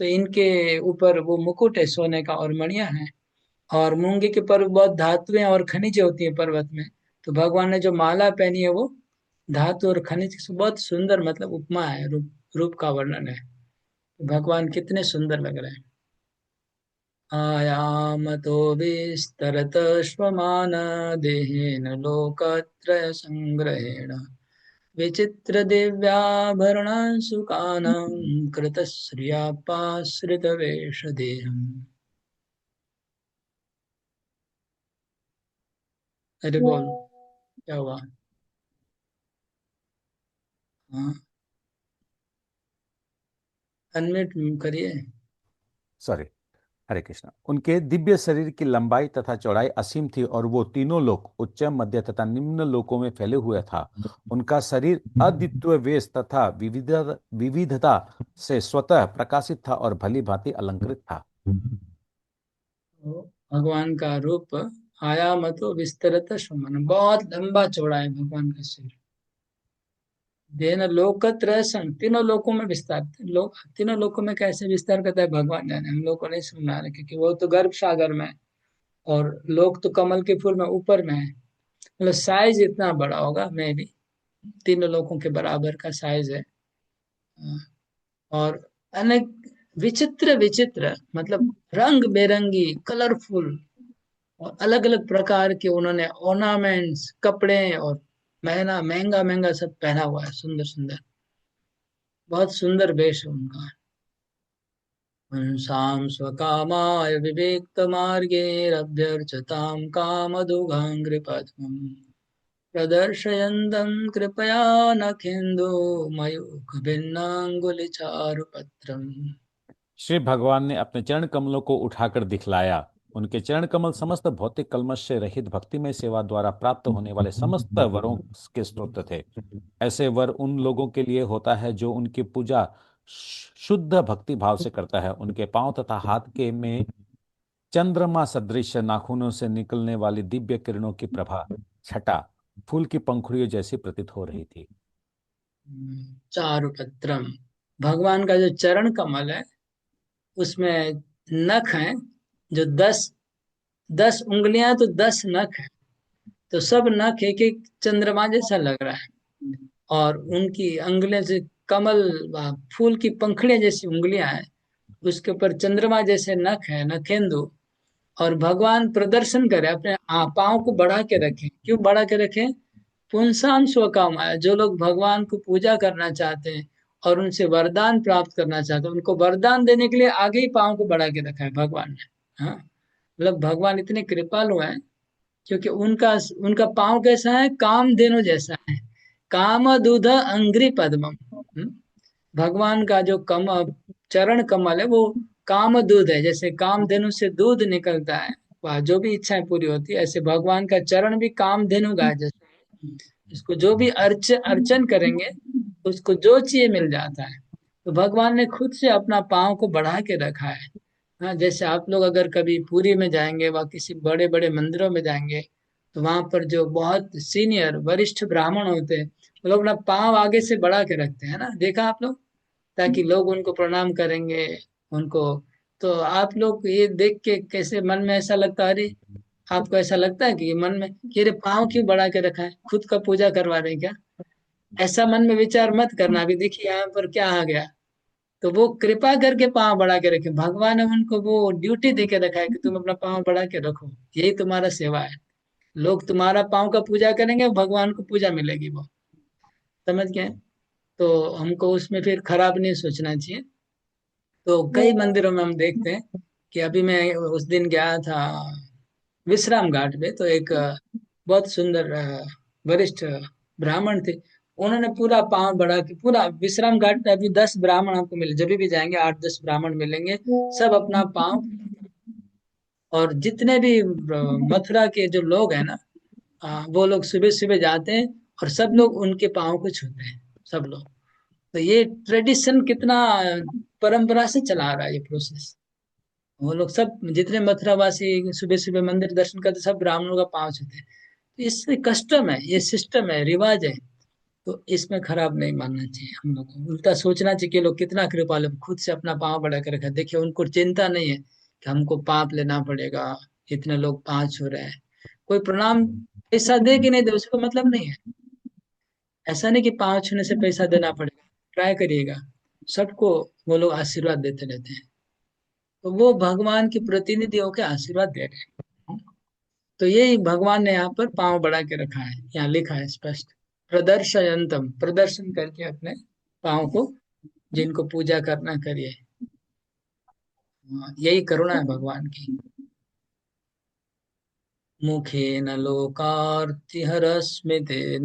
तो इनके ऊपर वो मुकुट है सोने का और मणियां हैं। और मूंगे के पर्वत बहुत धातुएं और खनिज होती है पर्वत में, तो भगवान ने जो माला पहनी है वो धातु और खनिज की बहुत सुंदर, मतलब उपमा है, रूप रूप का वर्णन है। तो भगवान कितने सुंदर लग रहे हैं। आयामतो विस्तरत श्वमान देहेन लोकत्रय संग्रहेण विचित्र दिव्याभरण सुकानं कृतश्रियापाश्रित वेश देहम्। अरे बोल, क्या हुआ। हाँ, अनम्यूट करिए। सॉरी। हरे कृष्णा। उनके दिव्य शरीर की लंबाई तथा चौड़ाई असीम थी और वो तीनों लोक उच्च मध्य तथा निम्न लोकों में फैले हुए था। उनका शरीर अद्वितीय वेश तथा विविधता से स्वतः प्रकाशित था और भली भांति अलंकृत था। तो भगवान का रूप आयाम तो विस्तरत श्वमान, बहुत लंबा चौड़ा है भगवान का शरीर। देन लोकत्रय संग, तीनों लोकों में विस्तार, तीनों लोकों में कैसे विस्तार करता है भगवान जाने, हम लोग को नहीं सुनना है, क्योंकि वो तो गर्भ सागर में है और लोग तो कमल के फूल में ऊपर में है। मतलब साइज इतना बड़ा होगा, मैं भी तीनों लोगों के बराबर का साइज है। और अनेक विचित्र विचित्र, मतलब रंग बेरंगी कलरफुल और अलग अलग प्रकार के उन्होंने ऑर्नामेंट्स, कपड़े और महंगा महंगा महंगा सब पहना हुआ है, सुंदर सुंदर, बहुत सुंदर वेश है उनका। हंसाम स्वकामाय विवेक्त मार्गेरभ्यर्चताम कामधुगांग्रिपद्मम् प्रदर्शयन्तं कृपया नखेन्दु मयूख भिन्नांगुलिचारुपत्रम्। श्री भगवान ने अपने चरण कमलों को उठाकर दिखलाया। उनके चरण कमल समस्त भौतिक कल्मश से रहित भक्तिमय सेवा द्वारा प्राप्त होने वाले समस्त वरों के स्रोत थे। ऐसे वर उन लोगों के लिए होता है जो उनकी पूजा शुद्ध भक्ति भाव से करता है। उनके पांव तथा हाथ के में चंद्रमा सदृश नाखूनों से निकलने वाली दिव्य किरणों की प्रभा छटा फूल की पंखुड़ियों जैसी प्रतीत हो रही थी। चारुपत्रम, भगवान का जो चरण कमल है उसमें नख हैं, जो 10 उंगलियां तो 10 नख है, तो सब नख एक एक चंद्रमा जैसा लग रहा है। और उनकी उंगलियों से कमल फूल की पंखुड़ियां जैसी उंगलियां हैं, उसके ऊपर चंद्रमा जैसे नख है, नखेंदु। और भगवान प्रदर्शन करे, अपने पाँव को बढ़ा के रखें, क्यों बढ़ा के रखें, पुंसाम स्वकामाय, जो लोग भगवान को पूजा करना चाहते हैं और उनसे वरदान प्राप्त करना चाहते हैं, उनको वरदान देने के लिए आगे ही पाँव को बढ़ा के रखा है भगवान ने। हाँ, मतलब भगवान इतने कृपालु हैं, क्योंकि उनका उनका पाँव कैसा है, कामधेनु जैसा है, काम दूध अंग्री पद्मम। भगवान का जो चरण कमल है वो काम दूध है, जैसे कामधेनु से दूध निकलता है जो भी इच्छाएं पूरी होती है, ऐसे भगवान का चरण भी कामधेनु गाय जैसे, इसको जो भी अर्चन करेंगे उसको जो चाहिए मिल जाता है। तो भगवान ने खुद से अपना पाँव को बढ़ा के रखा है। हाँ, जैसे आप लोग अगर कभी पुरी में जाएंगे व किसी बड़े बड़े मंदिरों में जाएंगे, तो वहां पर जो बहुत सीनियर वरिष्ठ ब्राह्मण होते हैं, वो लोग अपना पाँव आगे से बढ़ा के रखते हैं ना, देखा आप लोग, ताकि लोग उनको प्रणाम करेंगे उनको। तो आप लोग ये देख के कैसे मन में ऐसा लगता है, अरे आपको ऐसा लगता है कि मन में कि अरे पाँव क्यों बढ़ा के रखा है, खुद का पूजा करवा रहे हैं क्या? ऐसा मन में विचार मत करना। अभी देखिए यहाँ पर क्या आ गया, तो वो कृपा करके पाँव बढ़ा के रखे, भगवान ने उनको वो ड्यूटी दे के रखा है कि तुम अपना पाँव बढ़ा के रखो, यही तुम्हारा सेवा है। लोग तुम्हारा पाँव का पूजा करेंगे, भगवान को पूजा मिलेगी वो, समझ गए? तो हमको उसमें फिर खराब नहीं सोचना चाहिए। तो कई मंदिरों में हम देखते हैं कि अभी मैं उस दिन गया था विश्राम घाट पे, तो एक बहुत सुंदर वरिष्ठ ब्राह्मण थे। उन्होंने पूरा पांव बढ़ा के, पूरा विश्राम घाट पे अभी 10 ब्राह्मण आपको मिले, जब भी जाएंगे 8-10 ब्राह्मण मिलेंगे, सब अपना पांव, और जितने भी मथुरा के जो लोग हैं ना, वो लोग सुबह सुबह जाते हैं और सब लोग उनके पाँव को छूते हैं, सब लोग। तो ये ट्रेडिशन कितना परंपरा से चला आ रहा है ये प्रोसेस। वो लोग सब जितने मथुरा वासी सुबह सुबह मंदिर दर्शन करते, सब ब्राह्मणों का पाँव छूते हैं। तो इससे कस्टम है, ये सिस्टम है, रिवाज है। तो इसमें खराब नहीं मानना चाहिए हम लोग को, उल्टा सोचना चाहिए कि लोग कितना कृपालु, खुद से अपना पाँव बढ़ा कर रखा है। देखिए उनको चिंता नहीं है कि हमको पाप लेना पड़ेगा, इतने लोग पाँव छू रहे हैं। कोई प्रणाम पैसा दे कि नहीं दे उसको मतलब नहीं है। ऐसा नहीं कि पाँव छूने से पैसा देना पड़ेगा, ट्राई करिएगा, सबको वो लोग आशीर्वाद देते रहते हैं। तो वो भगवान के प्रतिनिधि होकर आशीर्वाद दे रहे हैं। तो यही भगवान ने यहाँ पर पाँव बढ़ा के रखा है, यहाँ लिखा है स्पष्ट, प्रदर्शयंतम, प्रदर्शन करके अपने पाँव को, जिनको पूजा करना करिए। हाँ, यही करुणा है भगवान की। मुखेन लोकार्तिहरस्मितेन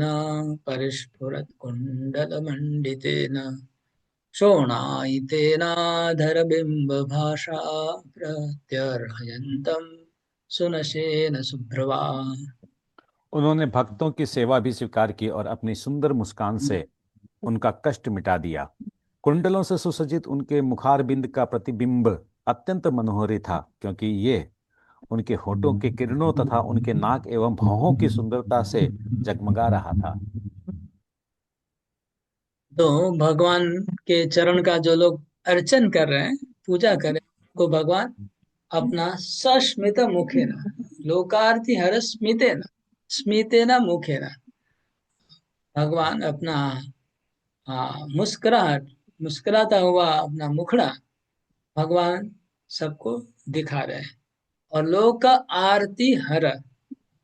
परिस्फुरत् कुण्डलमण्डितेन शोणायितेनाधरबिम्बभाषा प्रत्यर्हयन्तं सुनशेन सुभ्रवा। उन्होंने भक्तों की सेवा भी स्वीकार की और अपनी सुंदर मुस्कान से उनका कष्ट मिटा दिया। कुंडलों से सुसज्जित उनके मुखारबिंद का प्रतिबिंब अत्यंत मनोहरी था, क्योंकि ये उनके होठों के किरणों तथा उनके नाक एवं भौहों की सुंदरता से जगमगा रहा था। तो भगवान के चरण का जो लोग अर्चन कर रहे हैं, पूजा कर रहे हैं, उनको भगवान अपना सस्मित मुखेन, लोकार्ति हर स्मितेन, स्मितेन मुखेन, भगवान अपना मुस्कुराहट, मुस्कुराता हुआ अपना मुखड़ा भगवान सबको दिखा रहे हैं। और लोक आरती हर,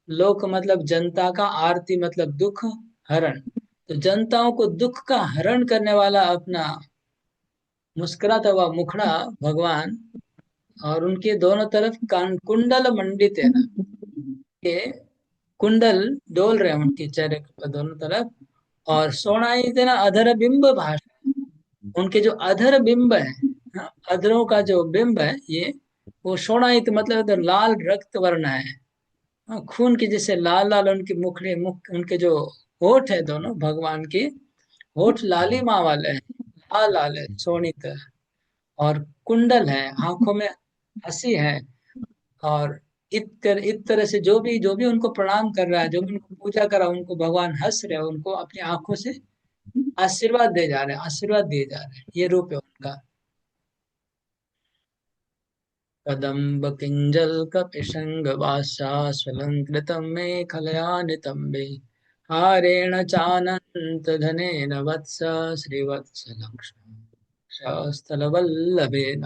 लोक मतलब जनता का, आरती मतलब दुख, हरण, तो जनताओं को दुख का हरण करने वाला अपना मुस्कुराता हुआ मुखड़ा भगवान, और उनके दोनों तरफ कुंडल मंडित है ना, के कुंडल डोल रहे हैं उनके चेहरे पर दोनों तरफ। और सोनाई तेना अधर बिंब भाषा, उनके जो अधर बिंब है, हाँ, अधरों का जो बिंब है ये, वो सोनाइत मतलब इधर लाल रक्त वर्ण है, हाँ, खून के जैसे लाल लाल उनके मुखड़े, मुख, उनके जो होठ है दोनों भगवान के होठ लालिमा वाले हैं, लाल लाल है, सोनित है। और कुंडल है, आंखों में हंसी है। और इत तरह से जो भी उनको प्रणाम कर रहा है, जो भी उनको पूजा कर रहा है, उनको भगवान हंस रहे हैं, उनको अपनी आंखों से आशीर्वाद दे जा रहे हैं, आशीर्वाद दिए जा रहे हैं। ये रूप है उनका। कदम्ब किंजल कपिशंग वासास्वलंकृतं मे खलया नितंबे हारेण चानंत धनेन वत्स श्रीवत्स लक्ष्मण स्थल वल्लभेन।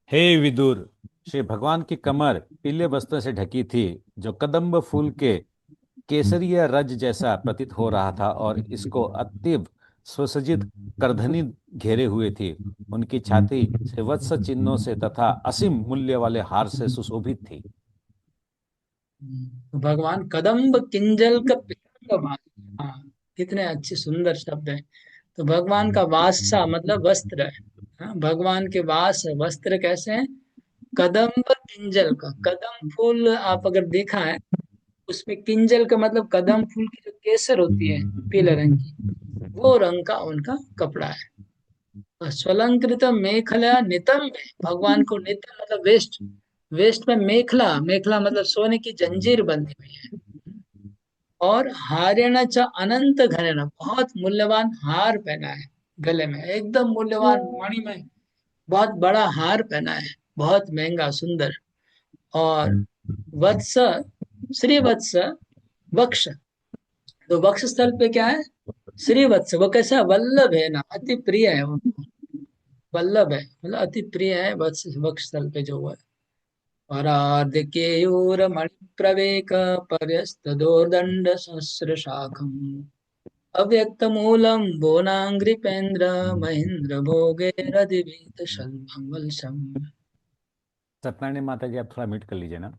हे विदुर, श्री भगवान की कमर पीले वस्त्र से ढकी थी, जो कदम्ब फूल के केसरिया रज जैसा प्रतीत हो रहा था, और इसको अतीव सुसज्जित करधनी घेरे हुए थी। उनकी छाती श्रीवत्स चिन्हों से तथा असीम मूल्य वाले हार से सुशोभित थी। तो भगवान कदम्ब किंजल का पिंग वास, हाँ, कितने अच्छे सुंदर शब्द हैं। तो भगवान का वासा मतलब वस्त्र है, हाँ, भगवान के वास वस्त्र कैसे हैं? कदम्ब किंजल का, कदम फूल आप अगर देखा है, उसमें किंजल का मतलब कदम फूल की जो केसर होती है पीले रंग की, वो रंग का उनका कपड़ा है। और स्वलंकृत मेखला नितंब, भगवान को नितंब मतलब वेस्ट, वेस्ट में मेखला, मेखला मतलब सोने की जंजीर बंधी हुई है। और हारेण च अनंत घरेण, बहुत मूल्यवान हार पहना है गले में, एकदम मूल्यवान मणि में बहुत बड़ा हार पहना है, बहुत महंगा सुंदर। और वत्स, श्री वत्स, वक्ष, तो वक्ष स्थल पे क्या है, श्री वत्स, वो कैसा है? वल्लभ है ना, अति प्रिय है वो, वल्लभ है मतलब अति प्रिय है वत्स, वक्ष स्थल पे जो हुआ है। परार्धकेयूर मणिप्रवेक पर्यस्तदोर्दंड सहस्र शाखम अव्यक्त मूलम भुवनांग्रिपेन्द्र महेंद्र भोगेरधिवीत शल्भम वलसम। सत्यनारायण माता जी, आप थोड़ा म्यूट कर लीजिए ना।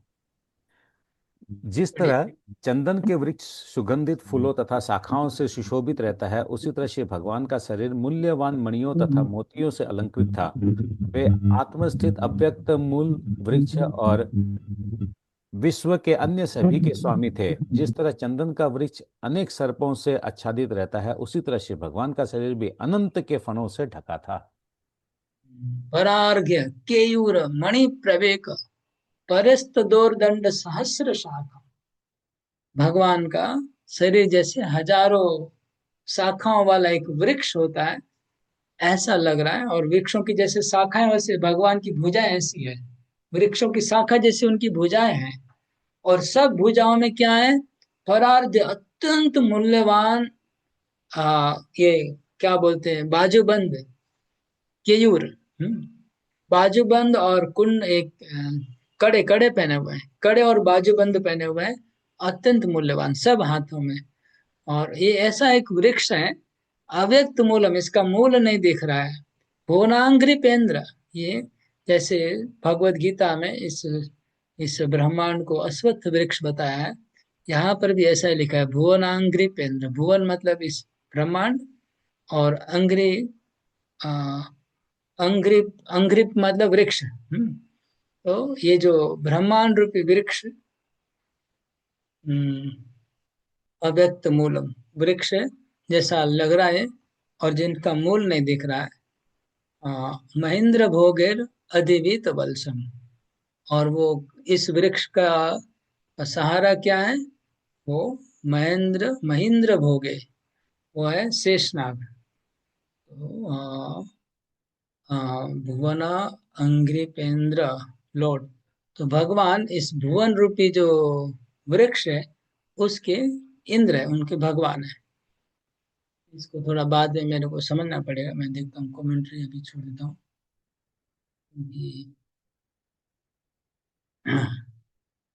जिस तरह चंदन के वृक्ष सुगंधित फूलों तथा शाखाओं से सुशोभित रहता है, उसी तरह से भगवान का शरीर मूल्यवान मणियों तथा मोतियों से अलंकृत था। वे आत्मस्थित अव्यक्त मूल वृक्ष और विश्व के अन्य सभी के स्वामी थे। जिस तरह चंदन का वृक्ष अनेक सर्पों से आच्छादित रहता है, उसी तरह से भगवान का शरीर भी अनंत के फणों से ढका था। परार्घ्य केयूर मणि प्रवेक परस्त दोर्दंड सहस्र शाखा, भगवान का शरीर जैसे हजारों शाखाओं वाला एक वृक्ष होता है, ऐसा लग रहा है। और वृक्षों की जैसे शाखाएं, वैसे भगवान की भुजाएं ऐसी है, वृक्षों की शाखा जैसी उनकी भुजाएं हैं। और सब भुजाओं में क्या है? परार्ध, अत्यंत मूल्यवान, ये क्या बोलते हैं, बाजूबंद, केयूर, बाजूबंद और कुंड, एक कड़े, कड़े पहने हुए हैं, कड़े और बाजूबंद पहने हुए हैं, अत्यंत मूल्यवान सब हाथों में। और ये ऐसा एक वृक्ष है, अव्यक्त मूलम, इसका मूल नहीं दिख रहा है। भुवनांग्रि पेंद्र, ये जैसे भगवत गीता में इस ब्रह्मांड को अश्वत्थ वृक्ष बताया है, यहाँ पर भी ऐसा ही लिखा है, भुवनांग्रि पेंद्र। भुवन मतलब इस ब्रह्मांड, और अंग्रि, अंग्रिप, अंग्रिप मतलब वृक्ष। तो ये जो ब्रह्मांड रूपी वृक्ष, हम्म, अव्यक्त मूलम वृक्ष है जैसा लग रहा है, और जिनका मूल नहीं दिख रहा है। महेंद्र भोगेर अधिवीत बलसम, और वो इस वृक्ष का सहारा क्या है? वो महेंद्र, महेंद्र भोगे, वो है शेषनाग। तो, भुवना अंग्रिपेंद्र लॉर्ड, तो भगवान इस भुवन रूपी जो वृक्ष है, उसके इंद्र है, उनके भगवान है। इसको थोड़ा बाद में मेरे को समझना पड़ेगा, मैं देखता हूँ कमेंट्री अभी छोड़ देता हूँ।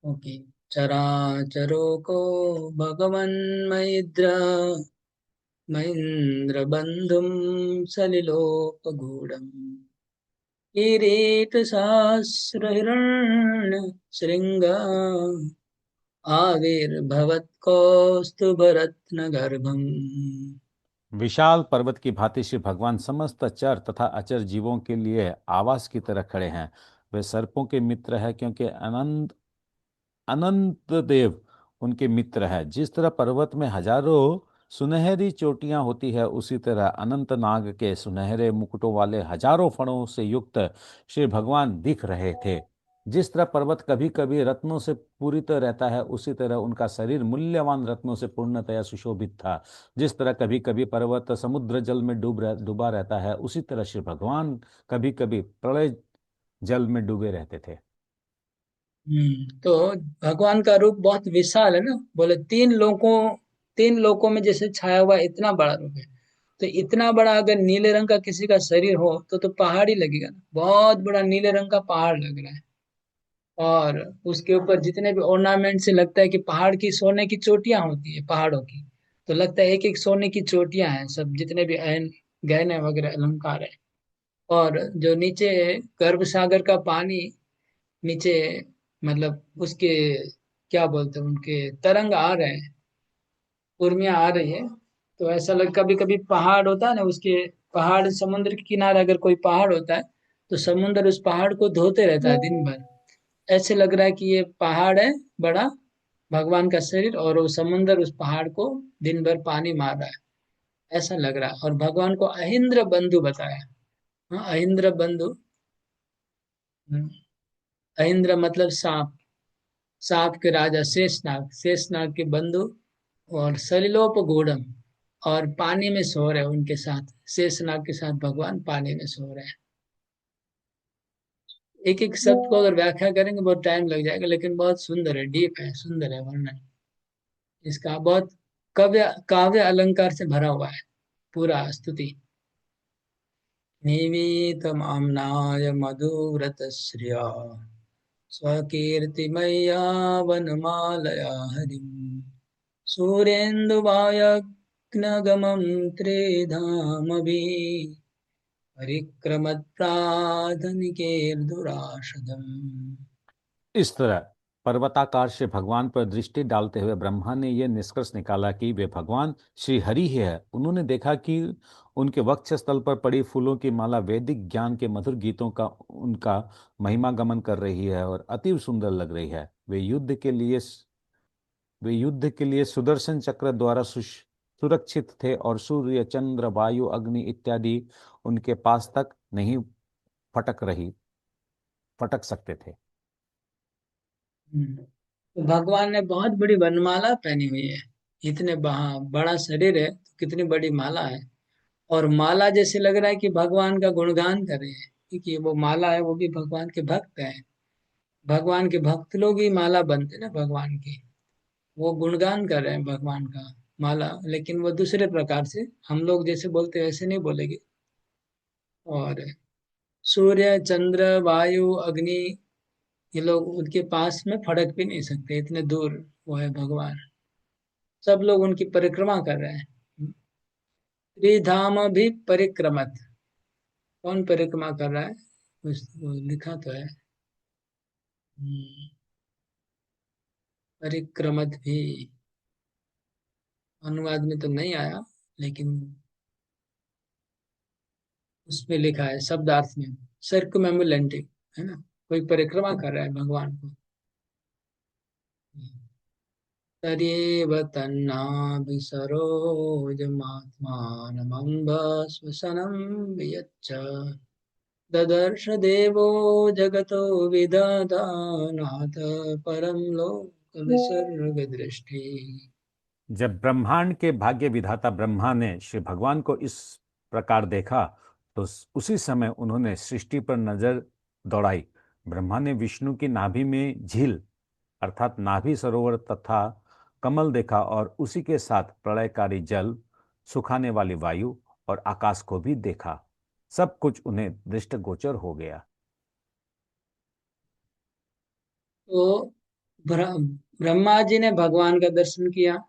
ओके। चराचरो को भगवन् महीद्र महीन्द्र बंधुम सलिलोपगूढ़म् किरीट सहस्र हिरण्य श्रृंग आविर्भवत्कौस्तुभरत्न गर्भम। विशाल पर्वत की भांति श्री भगवान समस्त चर तथा अचर जीवों के लिए आवास की तरह खड़े हैं। वे सर्पों के मित्र है, क्योंकि अनंत अनंत देव उनके मित्र है। जिस तरह पर्वत में हजारों सुनहरी चोटियां होती है, उसी तरह अनंत नाग के सुनहरे मुकुटों वाले हजारों फणों से युक्त श्री भगवान दिख रहे थे। जिस तरह पर्वत कभी कभी रत्नों से पूरित रहता है, उसी तरह उनका शरीर मूल्यवान रत्नों से पूर्णतया सुशोभित था। जिस तरह कभी कभी पर्वत समुद्र जल में डूबा रहता है, उसी तरह श्री भगवान कभी कभी प्रलय जल में डूबे रहते थे। तो भगवान का रूप बहुत विशाल है ना, बोले तीन लोकों में जैसे छाया हुआ है, इतना बड़ा रूप है। तो इतना बड़ा अगर नीले रंग का किसी का शरीर हो तो पहाड़ ही लगेगा ना, बहुत बड़ा नीले रंग का पहाड़ लग रहा है। और उसके ऊपर जितने भी ऑर्नामेंट से लगता है कि पहाड़ की सोने की चोटियां होती है पहाड़ों की, तो लगता है एक एक सोने की चोटियां हैं, सब जितने भी गहने वगैरह अलंकार है। और जो नीचे गर्भ सागर का पानी नीचे, मतलब उसके क्या बोलते हैं, उनके तरंग आ रहे हैं, उर्मियां आ रही है। तो ऐसा लग, कभी कभी पहाड़ होता है ना, उसके पहाड़, समुद्र के किनारे अगर कोई पहाड़ होता है तो समुद्र उस पहाड़ को धोते रहता है दिन भर। ऐसे लग रहा है कि ये पहाड़ है बड़ा, भगवान का शरीर, और वो समुद्र उस पहाड़ को दिन भर पानी मार रहा है, ऐसा लग रहा है। और भगवान को अहिंद्र बंधु बताया। हाँ, अहिंद्र बंधु। हम्म, अहिंद्र मतलब सांप, सांप के राजा शेषनाग, शेषनाग के बंधु। और सलिलोप गूढ़म, और पानी में सो रहे हैं उनके साथ, शेषनाग के साथ भगवान पानी में सो रहे हैं। एक एक शब्द को अगर व्याख्या करेंगे बहुत टाइम लग जाएगा, लेकिन बहुत सुंदर है, डीप है, सुंदर है वर्णन इसका, बहुत काव्य काव्य अलंकार से भरा हुआ है पूरा स्तुति। निवीतमाम्नाय मधुव्रतश्रिया स्वकीर्तिमय्या वनमालया हरिम् सूर्येन्दुवायग्नगमं त्रिधामभिः परिक्रमत्प्राधनिकेर्दुराशदम्। इस तरह पर्वताकार से भगवान पर दृष्टि डालते हुए ब्रह्मा ने यह निष्कर्ष निकाला कि वे भगवान श्री हरि ही है। उन्होंने देखा कि उनके वक्षस्थल पर पड़ी फूलों की माला वैदिक ज्ञान के मधुर गीतों का उनका महिमा गमन कर रही है और अति सुंदर लग रही है। वे युद्ध के लिए सुदर्शन चक्र द्वारा सुरक्षित थे और सूर्य, चंद्र, वायु, अग्नि इत्यादि उनके पास तक नहीं फटक सकते थे। तो भगवान ने बहुत बड़ी वनमाला पहनी हुई है। इतने बड़ा शरीर है तो कितनी बड़ी माला है। और माला जैसे लग रहा है कि भगवान का गुणगान कर रहे हैं, क्योंकि वो माला है, वो भी भगवान के भक्त हैं। भगवान के भक्त लोग ही माला बनते हैं ना भगवान की। वो गुणगान कर रहे हैं भगवान का माला, लेकिन वो दूसरे प्रकार से, हम लोग जैसे बोलते हैं वैसे नहीं बोलेंगे। और सूर्य, चंद्र, वायु, अग्नि, ये लोग उनके पास में फड़क भी नहीं सकते, इतने दूर वो है भगवान। सब लोग उनकी परिक्रमा कर रहे हैं। त्रिधाम भी परिक्रमत, कौन परिक्रमा कर रहा है? वो लिखा तो है। परिक्रमत भी अनुवाद में तो नहीं आया, लेकिन उसमें लिखा है शब्दार्थ में, सर्कुमेम्बुलेंटिव, है ना, कोई परिक्रमा कर रहा है भगवान को। तर्येव तन्नाभिसरोजमात्मानमम्ब श्वसनं वियच्छ ददर्श देवो जगतो विदधा नाथ परम लोक विसर्ग दृष्टि। जब ब्रह्मांड के भाग्य विधाता ब्रह्मा ने श्री भगवान को इस प्रकार देखा तो उसी समय उन्होंने सृष्टि पर नजर दौड़ाई। ब्रह्मा ने विष्णु की नाभि में झील अर्थात नाभि सरोवर तथा कमल देखा और उसी के साथ प्रलयकारी जल, सुखाने वाली वायु और आकाश को भी देखा। सब कुछ उन्हें दृष्टिगोचर हो गया। तो ब्रह्मा जी ने भगवान का दर्शन किया,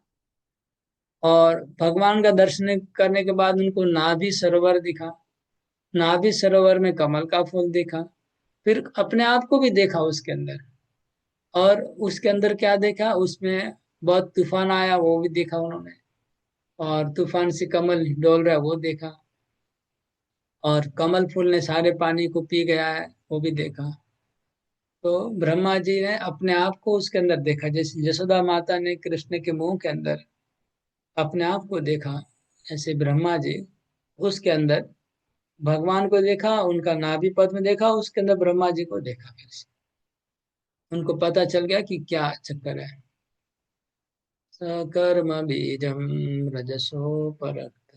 और भगवान का दर्शन करने के बाद उनको नाभि सरोवर दिखा। नाभि सरोवर में कमल का फूल दिखा। फिर अपने आप को भी देखा उसके अंदर। और उसके अंदर क्या देखा, उसमें बहुत तूफान आया, वो भी देखा उन्होंने। और तूफान से कमल डोल रहा है, वो देखा। और कमल फूल ने सारे पानी को पी गया है, वो भी देखा। तो ब्रह्मा जी ने अपने आप को उसके अंदर देखा, जैसे यशोदा माता ने कृष्ण के मुंह के अंदर अपने आप को देखा, ऐसे ब्रह्मा जी उसके अंदर भगवान को देखा, उनका नाभि पद में देखा, उसके अंदर ब्रह्मा जी को देखा। फिर से उनको पता चल गया कि क्या चक्कर है। सकर्म बीजम रजसो परक्त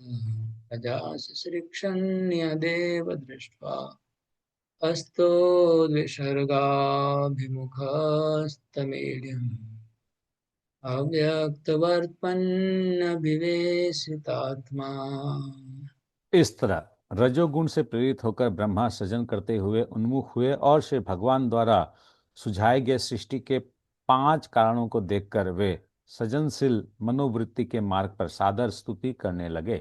प्रजास सृक्षण्य देव दृष्ट्वा अस्तो द्विसर्गाभिमुखस्तमेढ्यम् अव्यक्तवर्त्मन्न विवेशितात्मा। इस तरह रजोगुण से प्रेरित होकर ब्रह्मा सृजन करते हुए उन्मुख हुए और श्री भगवान द्वारा सुझाए गए सृष्टि के 5 कारणों को देखकर वे सृजनशील मनोवृत्ति के मार्ग पर सादर स्तुति करने लगे।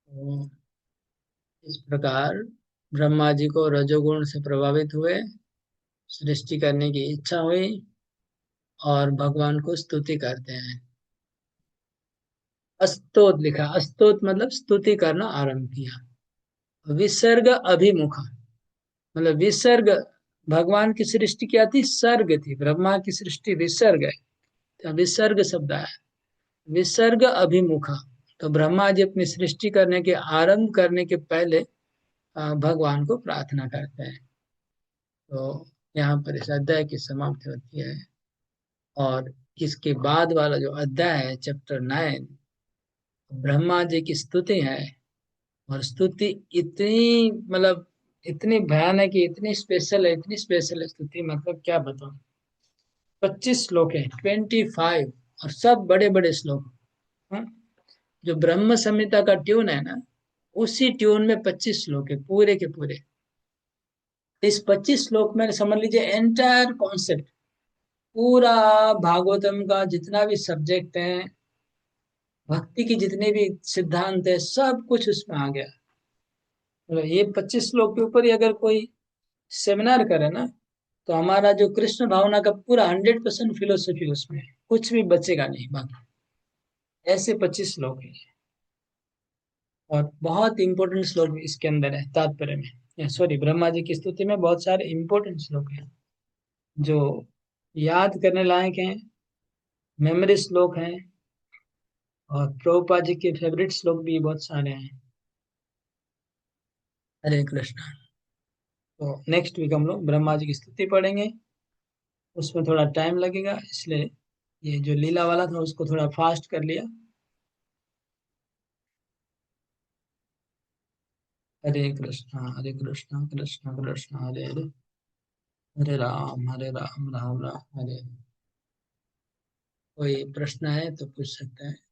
तो इस प्रकार ब्रह्मा जी को रजोगुण से प्रभावित हुए, सृष्टि करने की इच्छा हुई, और भगवान को स्तुति करते हैं। अस्तोत लिखा, अस्तोत मतलब स्तुति करना आरंभ किया। विसर्ग अभिमुख, मतलब विसर्ग, भगवान की सृष्टि क्या थी? सर्ग थी। ब्रह्मा की सृष्टि विसर्ग है, तो विसर्ग शब्द आया, विसर्ग अभिमुख। तो ब्रह्मा जी अपनी सृष्टि करने के, आरंभ करने के पहले भगवान को प्रार्थना करते हैं। तो यहाँ पर इस अध्याय की समाप्ति होती है। और इसके बाद वाला जो अध्याय है, चैप्टर 9, ब्रह्मा जी की स्तुति है। और स्तुति इतनी, मतलब इतनी भयानक है, इतनी स्पेशल है, इतनी स्पेशल है स्तुति, मतलब क्या बताऊं। 25 श्लोक है, 25, और सब बड़े बड़े श्लोक। हाँ? जो ब्रह्म संहिता का ट्यून है ना, उसी ट्यून में 25 श्लोक है, पूरे के पूरे। इस 25 श्लोक में समझ लीजिए एंटायर कॉन्सेप्ट, पूरा भागवतम का जितना भी सब्जेक्ट है, भक्ति की जितने भी सिद्धांत है, सब कुछ उसमें आ गया। मतलब ये 25 श्लोक के ऊपर ही अगर कोई सेमिनार करे ना, तो हमारा जो कृष्ण भावना का पूरा 100% फिलोसफी उसमें है, कुछ भी बचेगा नहीं बाकी। ऐसे 25 श्लोक है। और बहुत इंपॉर्टेंट श्लोक भी इसके अंदर है तात्पर्य में, सॉरी, ब्रह्मा जी की स्तुति में बहुत सारे इंपॉर्टेंट श्लोक हैं जो याद करने लायक हैं, मेमोरी श्लोक हैं। और प्रभुपाद जी के फेवरेट श्लोक भी बहुत सारे हैं। हरे कृष्णा। तो नेक्स्ट वीक हम लोग ब्रह्मा जी की स्तुति पढ़ेंगे, उसमें थोड़ा टाइम लगेगा, इसलिए ये जो लीला वाला था उसको थोड़ा फास्ट कर लिया। हरे कृष्णा कृष्ण कृष्ण हरे हरे, हरे राम राम राम हरे। कोई प्रश्न है तो पूछ सकते हैं।